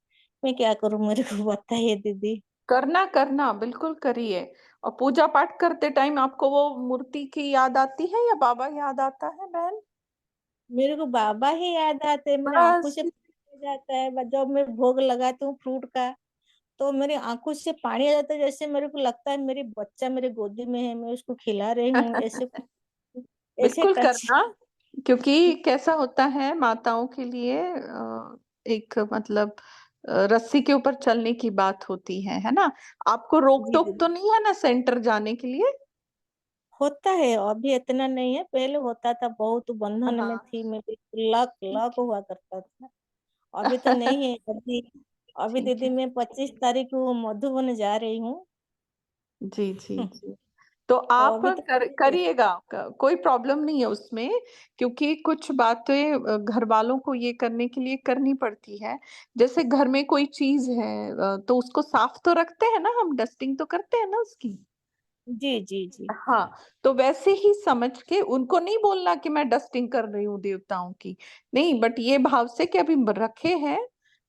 मैं क्या करूँ, मेरे को बताइए दीदी। करना करना बिल्कुल करिए। और पूजा पाठ करते टाइम आपको वो मूर्ति की याद आती है या बाबा याद आता है बहन? मेरे को बाबा ही याद आते हैं, मेरे आंखों बस। से पानी आ जाता है। जब मैं भोग लगाती हूँ फ्रूट का, तो मेरी आंखों से पानी आ जाता है, जैसे मेरे को लगता है मेरी बच्चा मेरे गोदी में है, मैं उसको खिला रही हूँ, ऐसे ऐसे बिल्कुल टच। करना, क्योंकि कैसा होता है माताओं के लिए, एक मतलब रस्सी के ऊपर चलने की बात होती है ना। आपको रोक जी टोक दीदी, तो नहीं है ना सेंटर जाने के लिए? होता है, अभी इतना नहीं है, पहले होता था, बहुत बंधन में हाँ। थी मैं, लक लक हुआ करता था। अभी तो नहीं है अभी। अभी ठीक दीदी है। मैं 25 तारीख को मधुबन जा रही हूँ। जी जी जी। तो तो आप अभी तो करिएगा, कोई प्रॉब्लम नहीं है उसमें। क्योंकि कुछ बातें घर वालों को ये करने के लिए करनी पड़ती है। जैसे घर में कोई चीज है, तो उसको साफ तो रखते हैं ना, हम डस्टिंग तो करते हैं ना उसकी। जी जी जी हाँ, तो वैसे ही समझ के उनको नहीं बोलना कि मैं डस्टिंग कर रही हूँ देवताओं की। नहीं, बट ये भाव से कि अभी रखे हैं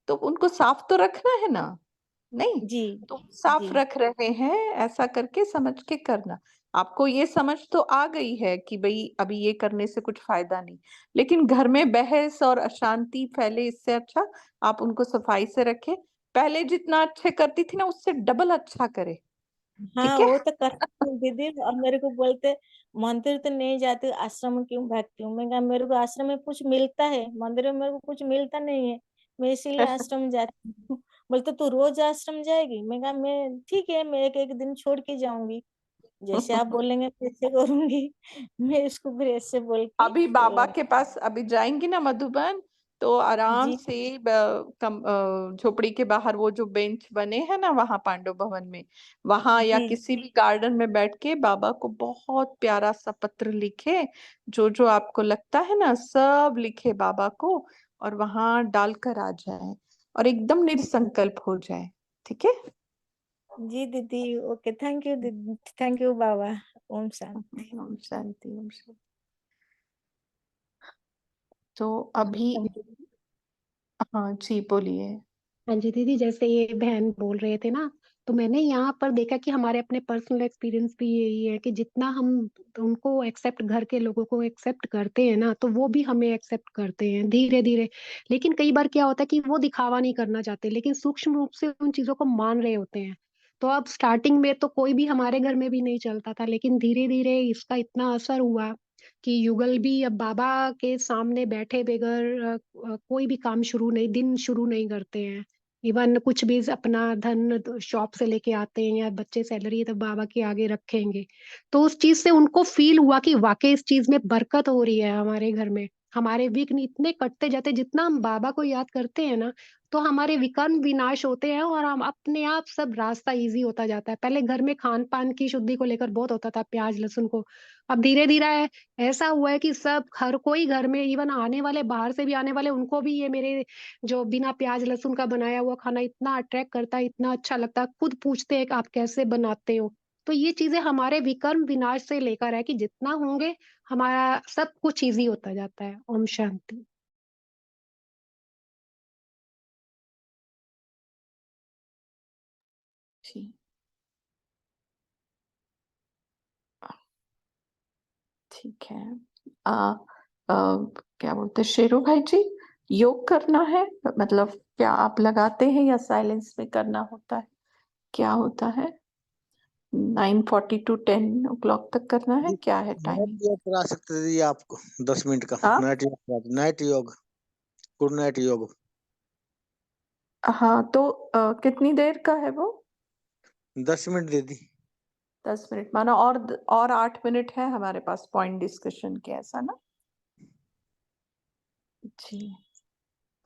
तो उनको साफ तो रखना है ना। नहीं, जी तो साफ जी रख रहे हैं, ऐसा करके समझ के करना। आपको ये समझ तो आ गई है कि भाई अभी ये करने से कुछ फायदा नहीं। लेकिन घर में बहस और अशांति फैले, इससे अच्छा आप उनको सफाई से रखें। पहले जितना अच्छे करती थी ना, उससे डबल अच्छा करे। हाँ, ठीक है। वो तो करती हूँ दीदी। और मेरे को बोलते मंदिर तो नहीं जाती, आश्रम में क्यों भागती हूँ। मैं कहा मेरे को आश्रम में कुछ मिलता है, मंदिर में मेरे को कुछ मिलता नहीं है, मैं इसीलिए आश्रम जाती हूँ। बोलते तू रोज आश्रम जाएगी। मैं कहा मैं ठीक है, मैं एक एक दिन छोड़ के जाऊंगी, जैसे आप बोलेंगे वैसे करूंगी। मैं इसको फिर ऐसे बोल के अभी बाबा के पास अभी जाएंगी ना मधुबन, तो आराम जी से झोपड़ी के बाहर वो जो बेंच बने हैं ना वहां पांडव भवन में, वहां या जी किसी भी गार्डन में बैठ के बाबा को बहुत प्यारा सा पत्र लिखे, जो जो आपको लगता है ना सब लिखे बाबा को, और वहां डालकर आ जाए और एकदम निसंकल्प हो जाए। ठीक है। जी दीदी, ओके, थैंक यू दीदी, थैंक यू बाबा। ओम शांति। ओम शांति, ओम शांति। तो अभी, हाँ जी, बोलिए। हाँ जी दीदी, जैसे ये बहन बोल रहे थे ना, तो मैंने यहाँ पर देखा कि हमारे अपने पर्सनल एक्सपीरियंस भी यही है कि जितना हम उनको एक्सेप्ट, घर के लोगों को एक्सेप्ट करते हैं ना, तो वो भी हमें एक्सेप्ट करते हैं धीरे धीरे। लेकिन कई बार क्या होता है कि वो दिखावा नहीं करना चाहते, लेकिन सूक्ष्म रूप से उन चीजों को मान रहे होते हैं। तो अब स्टार्टिंग में तो कोई भी हमारे घर में भी नहीं चलता था, लेकिन धीरे धीरे इसका इतना असर हुआ कि युगल भी अब बाबा के सामने बैठे बगैर कोई भी काम शुरू नहीं, दिन शुरू नहीं करते हैं। इवन कुछ भी अपना धन शॉप से लेके आते हैं या बच्चे सैलरी है तो बाबा के आगे रखेंगे। तो उस चीज से उनको फील हुआ कि वाकई इस चीज में बरकत हो रही है हमारे घर में। हमारे विघ्न इतने कटते जाते, जितना हम बाबा को याद करते हैं ना, तो हमारे विकर्म विनाश होते हैं और हम अपने आप सब रास्ता इजी होता जाता है। पहले घर में खान पान की शुद्धि को लेकर बहुत होता था, प्याज लहसुन को। अब धीरे धीरे ऐसा हुआ है कि सब हर कोई घर में, इवन आने वाले बाहर से भी आने वाले, उनको भी ये मेरे जो बिना प्याज लहसुन का बनाया हुआ खाना इतना अट्रैक्ट करता है, इतना अच्छा लगता है। खुद पूछते हैं कि आप कैसे बनाते हो। तो ये चीजें हमारे विकर्म विनाश से लेकर है कि जितना होंगे हमारा सब कुछ इजी होता जाता है। ओम शांति। जी, ठीक है। क्या बोलते हैं शेरू भाई जी, योग करना है मतलब क्या आप लगाते हैं या साइलेंस में करना होता है, क्या होता है? 9:40 to 10 o'clock तक करना है, क्या है नाइट टाइमिंग? योग करा सकते थे आपको 10 मिनट का हाँ नाइट योग, नाइट योग, गुड नाइट योग। हाँ, तो कितनी देर का है वो? 10 मिनट दे दी। 10 मिनट माना, और 8 मिनट है हमारे पास पॉइंट डिस्कशन के, ऐसा ना? जी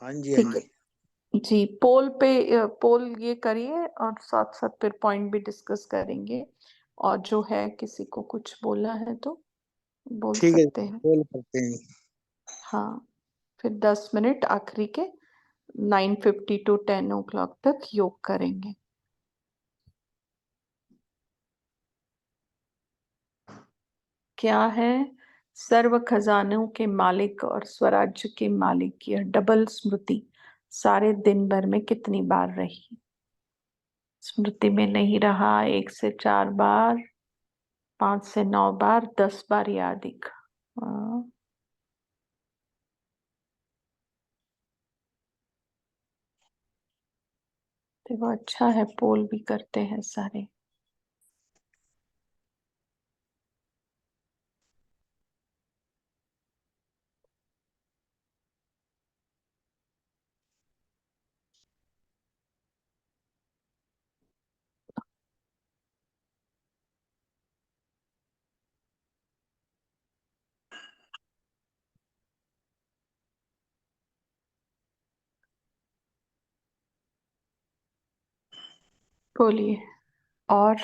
हाँ जी, हाँ ठीक है जी। जी। पोल ये करिए और साथ साथ फिर पॉइंट भी डिस्कस करेंगे। और जो है किसी को कुछ बोलना है तो बोल ठीक है, सकते हैं। कॉल करते हैं। हाँ, फिर 10 मिनट आखिरी के 9:50 to 10 o'clock तक योग करेंगे। क्या है? सर्व खजानों के मालिक और स्वराज्य के मालिक, यह डबल स्मृति सारे दिन भर में कितनी बार रही? स्मृति में नहीं रहा 1 से 4 बार, 5 से 9 बार, 10 बार या अधिक। देखो अच्छा है, पोल भी करते हैं सारे। बोलिए और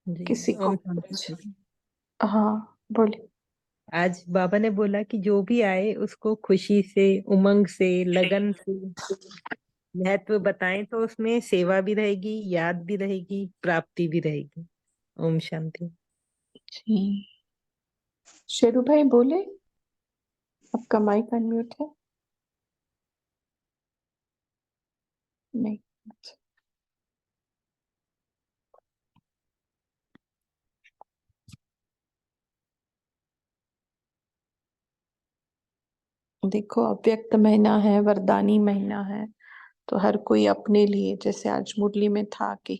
जी किसी को ओम कुछ? शांति। हाँ बोलिए। आज बाबा ने बोला कि जो भी आए उसको खुशी से, उमंग से, लगन से महत्व बताएं, तो उसमें सेवा भी रहेगी, याद भी रहेगी, प्राप्ति भी रहेगी। ओम शांति। जी शेरू भाई बोले, आपका माइक अनम्यूट है? नहीं, अच्छा। देखो अव्यक्त महीना है, वरदानी महीना है, तो हर कोई अपने लिए, जैसे आज मुरली में था कि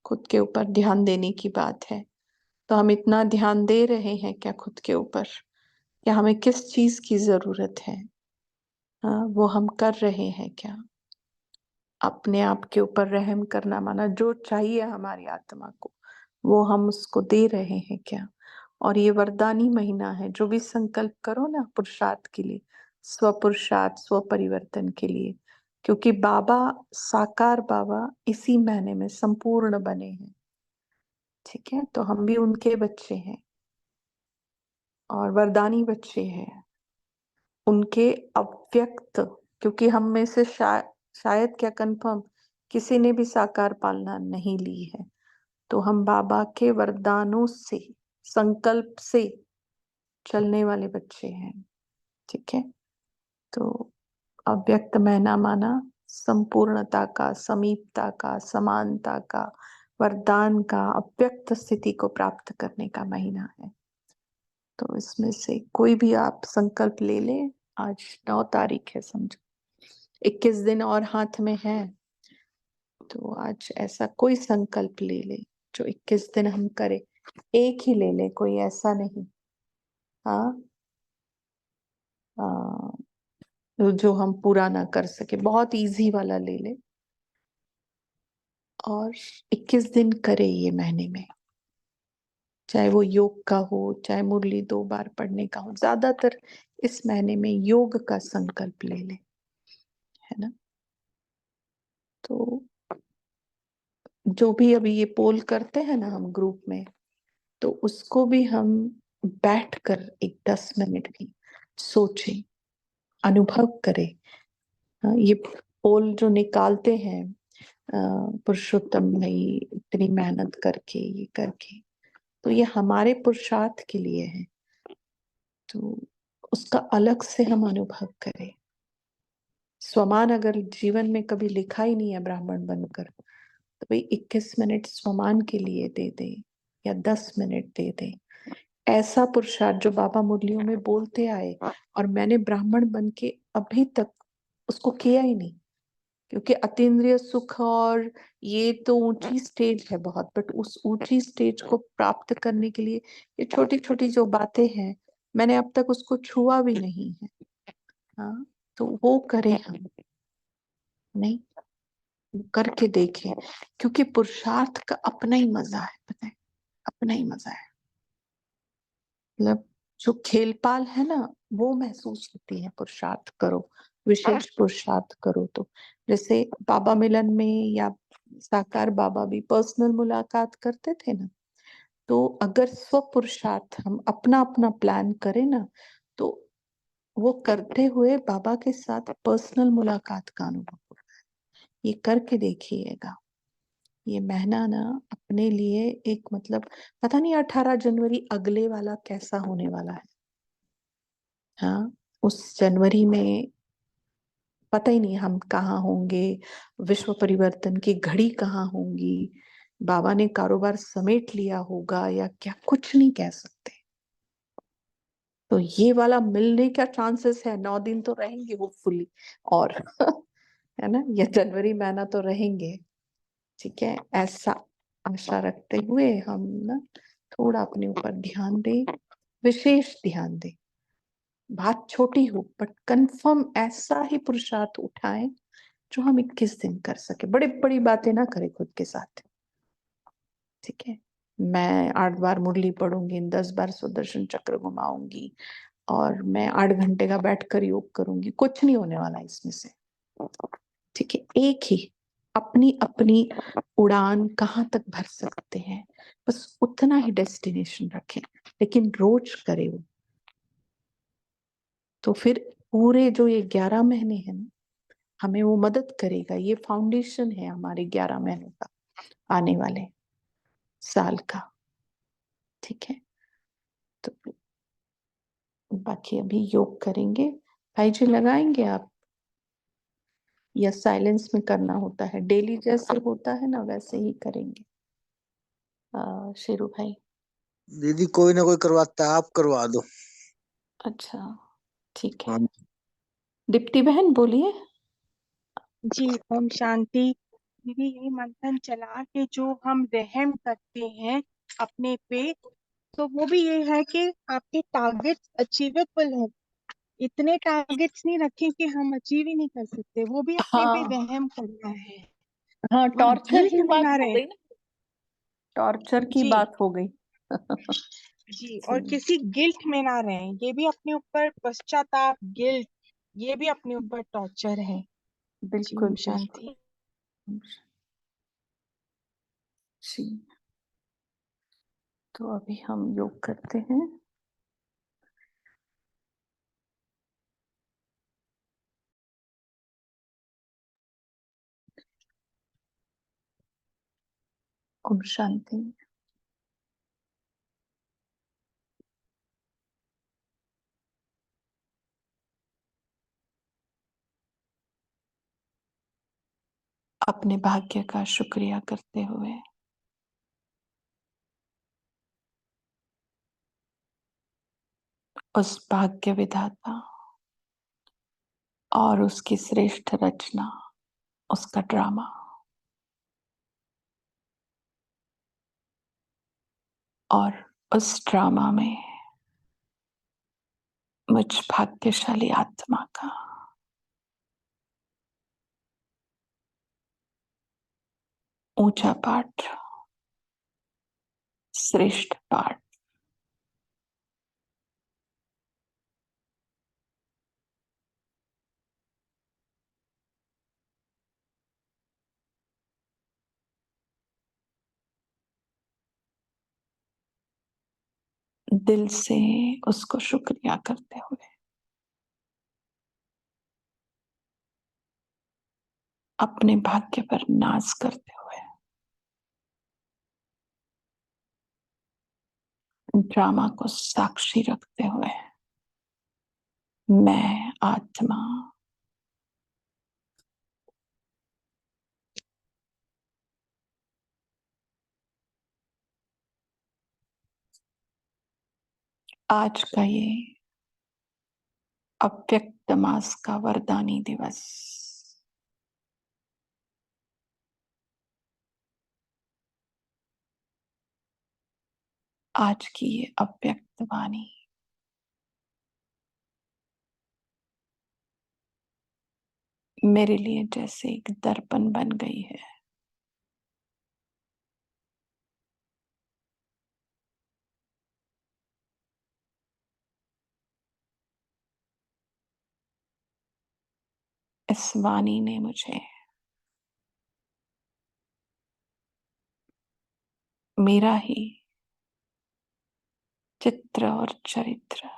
खुद के ऊपर ध्यान देने की बात है, तो हम इतना ध्यान दे रहे हैं क्या खुद के ऊपर? क्या हमें किस चीज की जरूरत है? हाँ, वो हम कर रहे हैं क्या? अपने आप के ऊपर रहम करना, माना जो चाहिए हमारी आत्मा को वो हम उसको दे रहे हैं क्या? और ये वरदानी महीना है, जो भी संकल्प करो ना पुरुषार्थ के लिए, स्व पुरुषार्थ, स्व परिवर्तन के लिए, क्योंकि बाबा, साकार बाबा इसी महीने में संपूर्ण बने हैं। ठीक है, तो हम भी उनके बच्चे हैं और वरदानी बच्चे हैं उनके अव्यक्त, क्योंकि हम में से शायद क्या कंफर्म किसी ने भी साकार पालना नहीं ली है, तो हम बाबा के वरदानों से, संकल्प से चलने वाले बच्चे हैं। ठीक है, तो अव्यक्त महीना माना संपूर्णता का, समीपता का, समानता का, वरदान का, अव्यक्त स्थिति को प्राप्त करने का महीना है। तो इसमें से कोई भी आप संकल्प ले ले। आज 9 तारीख है, समझो 21 दिन और हाथ में है, तो आज ऐसा कोई संकल्प ले ले जो 21 दिन हम करें। एक ही ले ले, कोई ऐसा नहीं। हाँ, जो हम पूरा ना कर सके, बहुत इजी वाला ले ले और 21 दिन करे ये महीने में, चाहे वो योग का हो, चाहे मुरली 2 बार पढ़ने का हो, ज्यादातर इस महीने में योग का संकल्प ले ले, है ना? तो जो भी अभी ये पोल करते हैं ना हम ग्रुप में, तो उसको भी हम बैठकर एक 10 मिनट भी सोचें, अनुभव करें। ये पोल जो निकालते हैं पुरुषोत्तम भाई इतनी मेहनत करके ये करके, तो ये हमारे पुरुषार्थ के लिए है, तो उसका अलग से हम अनुभव करें। स्वमान अगर जीवन में कभी लिखा ही नहीं है ब्राह्मण बनकर, तो भाई 21 मिनट स्वमान के लिए दे दे या 10 मिनट दे दे। ऐसा पुरुषार्थ जो बाबा मुरलियों में बोलते आए, और मैंने ब्राह्मण बन के अभी तक उसको किया ही नहीं, क्योंकि अतीन्द्रिय सुख और ये तो ऊंची स्टेज है बहुत, बट उस ऊंची स्टेज को प्राप्त करने के लिए ये छोटी छोटी जो बातें हैं, मैंने अब तक उसको छुआ भी नहीं है। हाँ, तो वो करें हम, नहीं करके देखें, क्योंकि पुरुषार्थ का अपना ही मजा है, पता है, अपना ही मजा है। मतलब जो खेलपाल है ना, वो महसूस होती है पुरुषार्थ करो, विशेष पुरुषार्थ करो तो। जैसे बाबा मिलन में या साकार बाबा भी पर्सनल मुलाकात करते थे ना, तो अगर स्व पुरुषार्थ हम अपना अपना प्लान करें ना, तो वो करते हुए बाबा के साथ पर्सनल मुलाकात का अनुभव होता है। ये करके देखिएगा, ये महीना ना अपने लिए एक मतलब, पता नहीं 18 जनवरी अगले वाला कैसा होने वाला है। हाँ, उस जनवरी में पता ही नहीं हम कहाँ होंगे, विश्व परिवर्तन की घड़ी कहाँ होंगी, बाबा ने कारोबार समेट लिया होगा या क्या, कुछ नहीं कह सकते। तो ये वाला मिलने का चांसेस है, 9 दिन तो रहेंगे होपफुली, और है ना, ये जनवरी महीना तो रहेंगे। ठीक है, ऐसा आशा रखते हुए हम ना थोड़ा अपने ऊपर ध्यान दें, विशेष ध्यान दें। बात छोटी हो बट कंफर्म ऐसा ही पुरुषार्थ उठाएं जो हम 21 दिन कर सके। बड़ी बड़ी बातें ना करें खुद के साथ। ठीक है, मैं 8 बार मुरली पढ़ूंगी, 10 बार सुदर्शन चक्र घुमाऊंगी, और मैं 8 घंटे का बैठकर योग करूंगी, कुछ नहीं होने वाला इसमें से। ठीक है, एक ही अपनी अपनी उड़ान कहाँ तक भर सकते हैं, बस उतना ही डेस्टिनेशन रखें, लेकिन रोज करें वो। तो फिर पूरे जो ये 11 महीने हैं ना, हमें वो मदद करेगा। ये फाउंडेशन है हमारे 11 महीनों का, आने वाले साल का। ठीक है, तो बाकी अभी योग करेंगे। भाई जी लगाएंगे आप, या साइलेंस में करना होता है? डेली जैसे होता है ना वैसे ही करेंगे। शेरू भाई। दीदी कोई ना कोई करवाता है, आप करवा दो। अच्छा, ठीक है। हाँ दीप्ति बहन बोलिए। जी, ओम शांति। दीदी यही मंथन चला कि जो हम रहम करते हैं अपने पे, तो वो भी ये है कि आपके टारगेट्स अचीवेबल हो। इतने टारगेट्स नहीं रखें कि हम अचीव ही नहीं कर सकते, वो भी अपने पे हाँ रहम करना है। हाँ, और टॉर्चर गिल्ट की में बात ना हो रहे। गई ना, टॉर्चर की जी बात हो गई। जी, और किसी गिल्ट में ना रहें, ये भी अपने ऊपर पश्चाताप, गिल्ट, ये भी अपने ऊपर टॉर्चर है। जी, बिल्कुल ओम बिल्कुल। शांति। जी, तो अभी हम योग करते हैं। ओम शांति। अपने भाग्य का शुक्रिया करते हुए उस भाग्य विधाता और उसकी श्रेष्ठ रचना, उसका ड्रामा, और उस ड्रामा में मुझ भाग्यशाली आत्मा का ऊंचा पाठ, श्रेष्ठ पाठ, दिल से उसको शुक्रिया करते हुए अपने भाग्य पर नाज करते हुए ड्रामा को साक्षी रखते हुए मैं आत्मा आज का ये अव्यक्त मास का वरदानी दिवस आज की ये अव्यक्त वाणी मेरे लिए जैसे एक दर्पण बन गई है। इस वाणी ने मुझे मेरा ही चित्र और चरित्र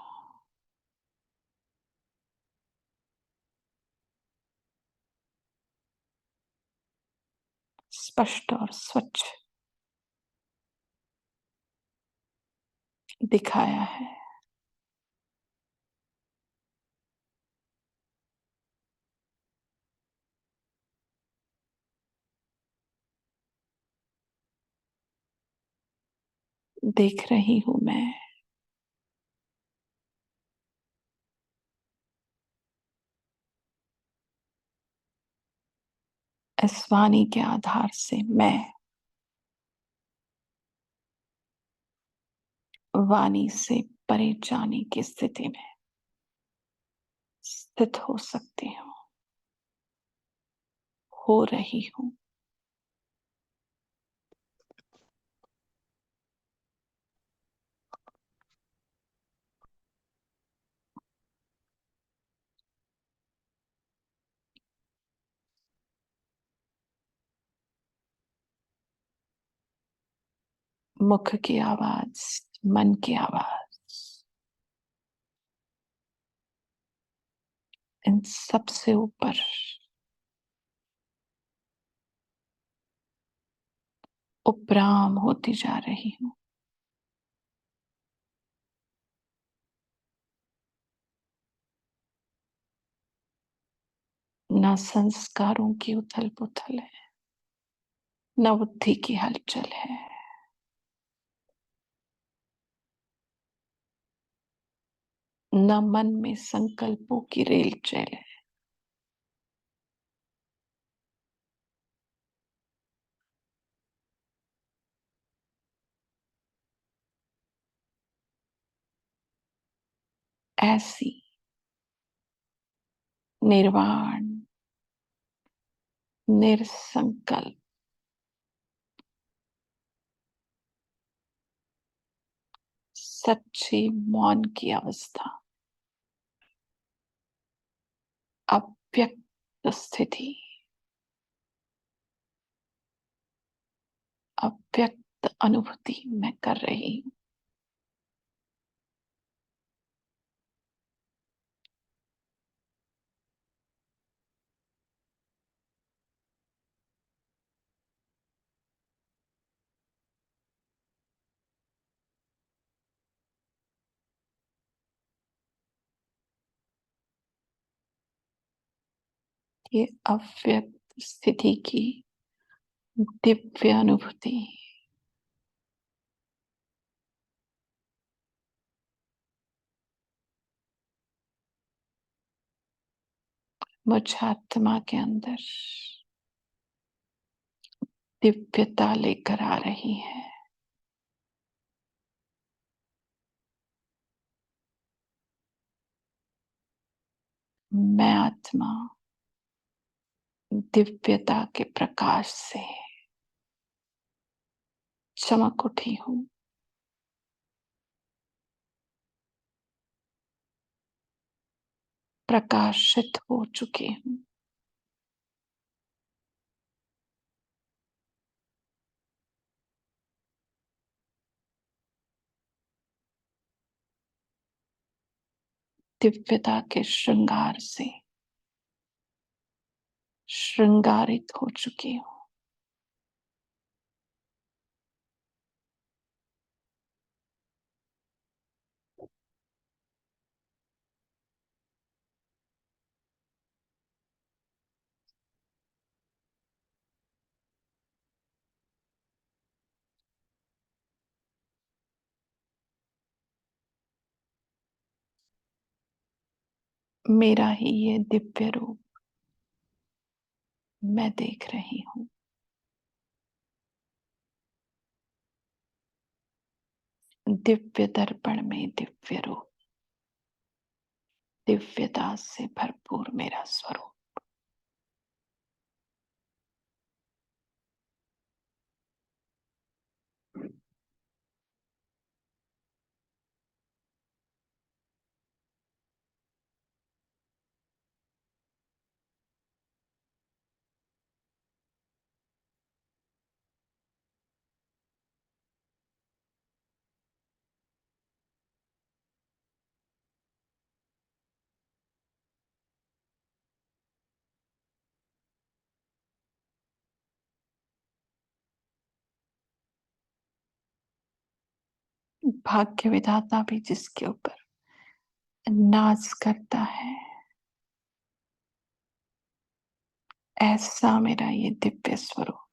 स्पष्ट और स्वच्छ दिखाया है। देख रही हूं मैं इस वाणी के आधार से मैं वाणी से परे जाने की स्थिति में स्थित हो सकती हूँ, हो रही हूँ। मुख की आवाज, मन की आवाज, इन सबसे ऊपर उपराम होती जा रही हूँ। न संस्कारों की उथल पुथल है, न बुद्धि की हलचल है, न मन में संकल्पों की रेलचल है। ऐसी निर्वाण निरसंकल्प सच्ची मौन की अवस्था, अव्यक्त स्थिति, अव्यक्त अनुभूति मैं कर रही हूँ। ये अव्यक्त स्थिति की दिव्य अनुभूति मुझ आत्मा के अंदर दिव्यता लेकर आ रही है। मैं आत्मा दिव्यता के प्रकाश से चमक उठी हूँ। प्रकाशित हो चुकी हूँ। दिव्यता के श्रृंगार से श्रृंगारित हो चुकी हूं। मेरा ही ये दिव्य रूप मैं देख रही हूं। दिव्य दर्पण में दिव्य रूप, दिव्यता से भरपूर मेरा स्वरूप। भाग्य विधाता भी जिसके ऊपर नाज करता है, ऐसा मेरा ये दिव्य स्वरूप।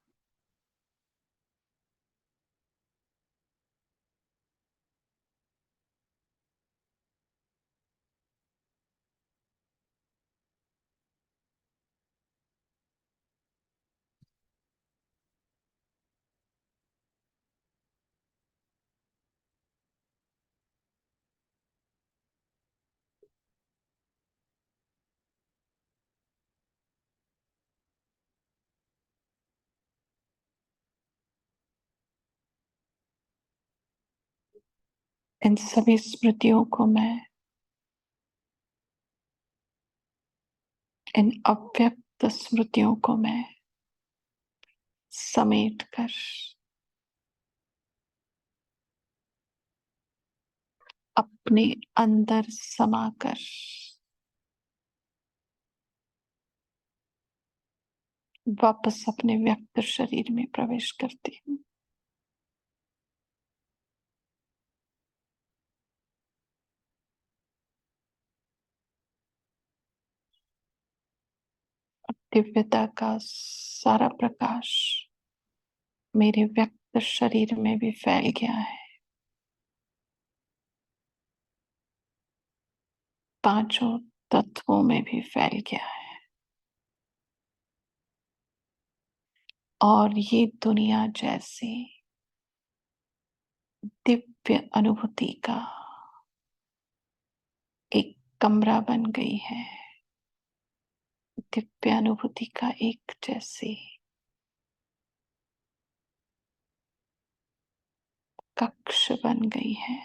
इन सभी स्मृतियों को मैं इन अव्यक्त स्मृतियों को मैं समेट कर अपने अंदर समाकर वापस अपने व्यक्त शरीर में प्रवेश करती हूँ। दिव्यता का सारा प्रकाश मेरे व्यक्त शरीर में भी फैल गया है। पांचों तत्वों में भी फैल गया है। और ये दुनिया जैसी दिव्य अनुभूति का एक कमरा बन गई है। दिव्य अनुभूति का एक जैसी कक्ष बन गई है।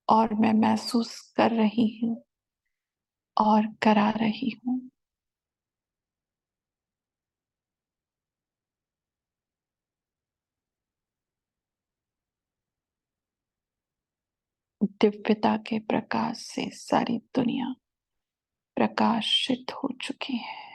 और मैं महसूस कर रही हूँ और करा रही हूँ दिव्यता के प्रकाश से सारी दुनिया प्रकाशित हो चुकी है।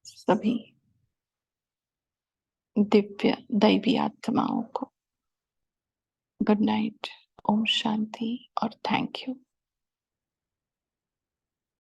सभी दिव्य दैवी आत्माओं को गुड नाइट, ओम शांति और थैंक यू।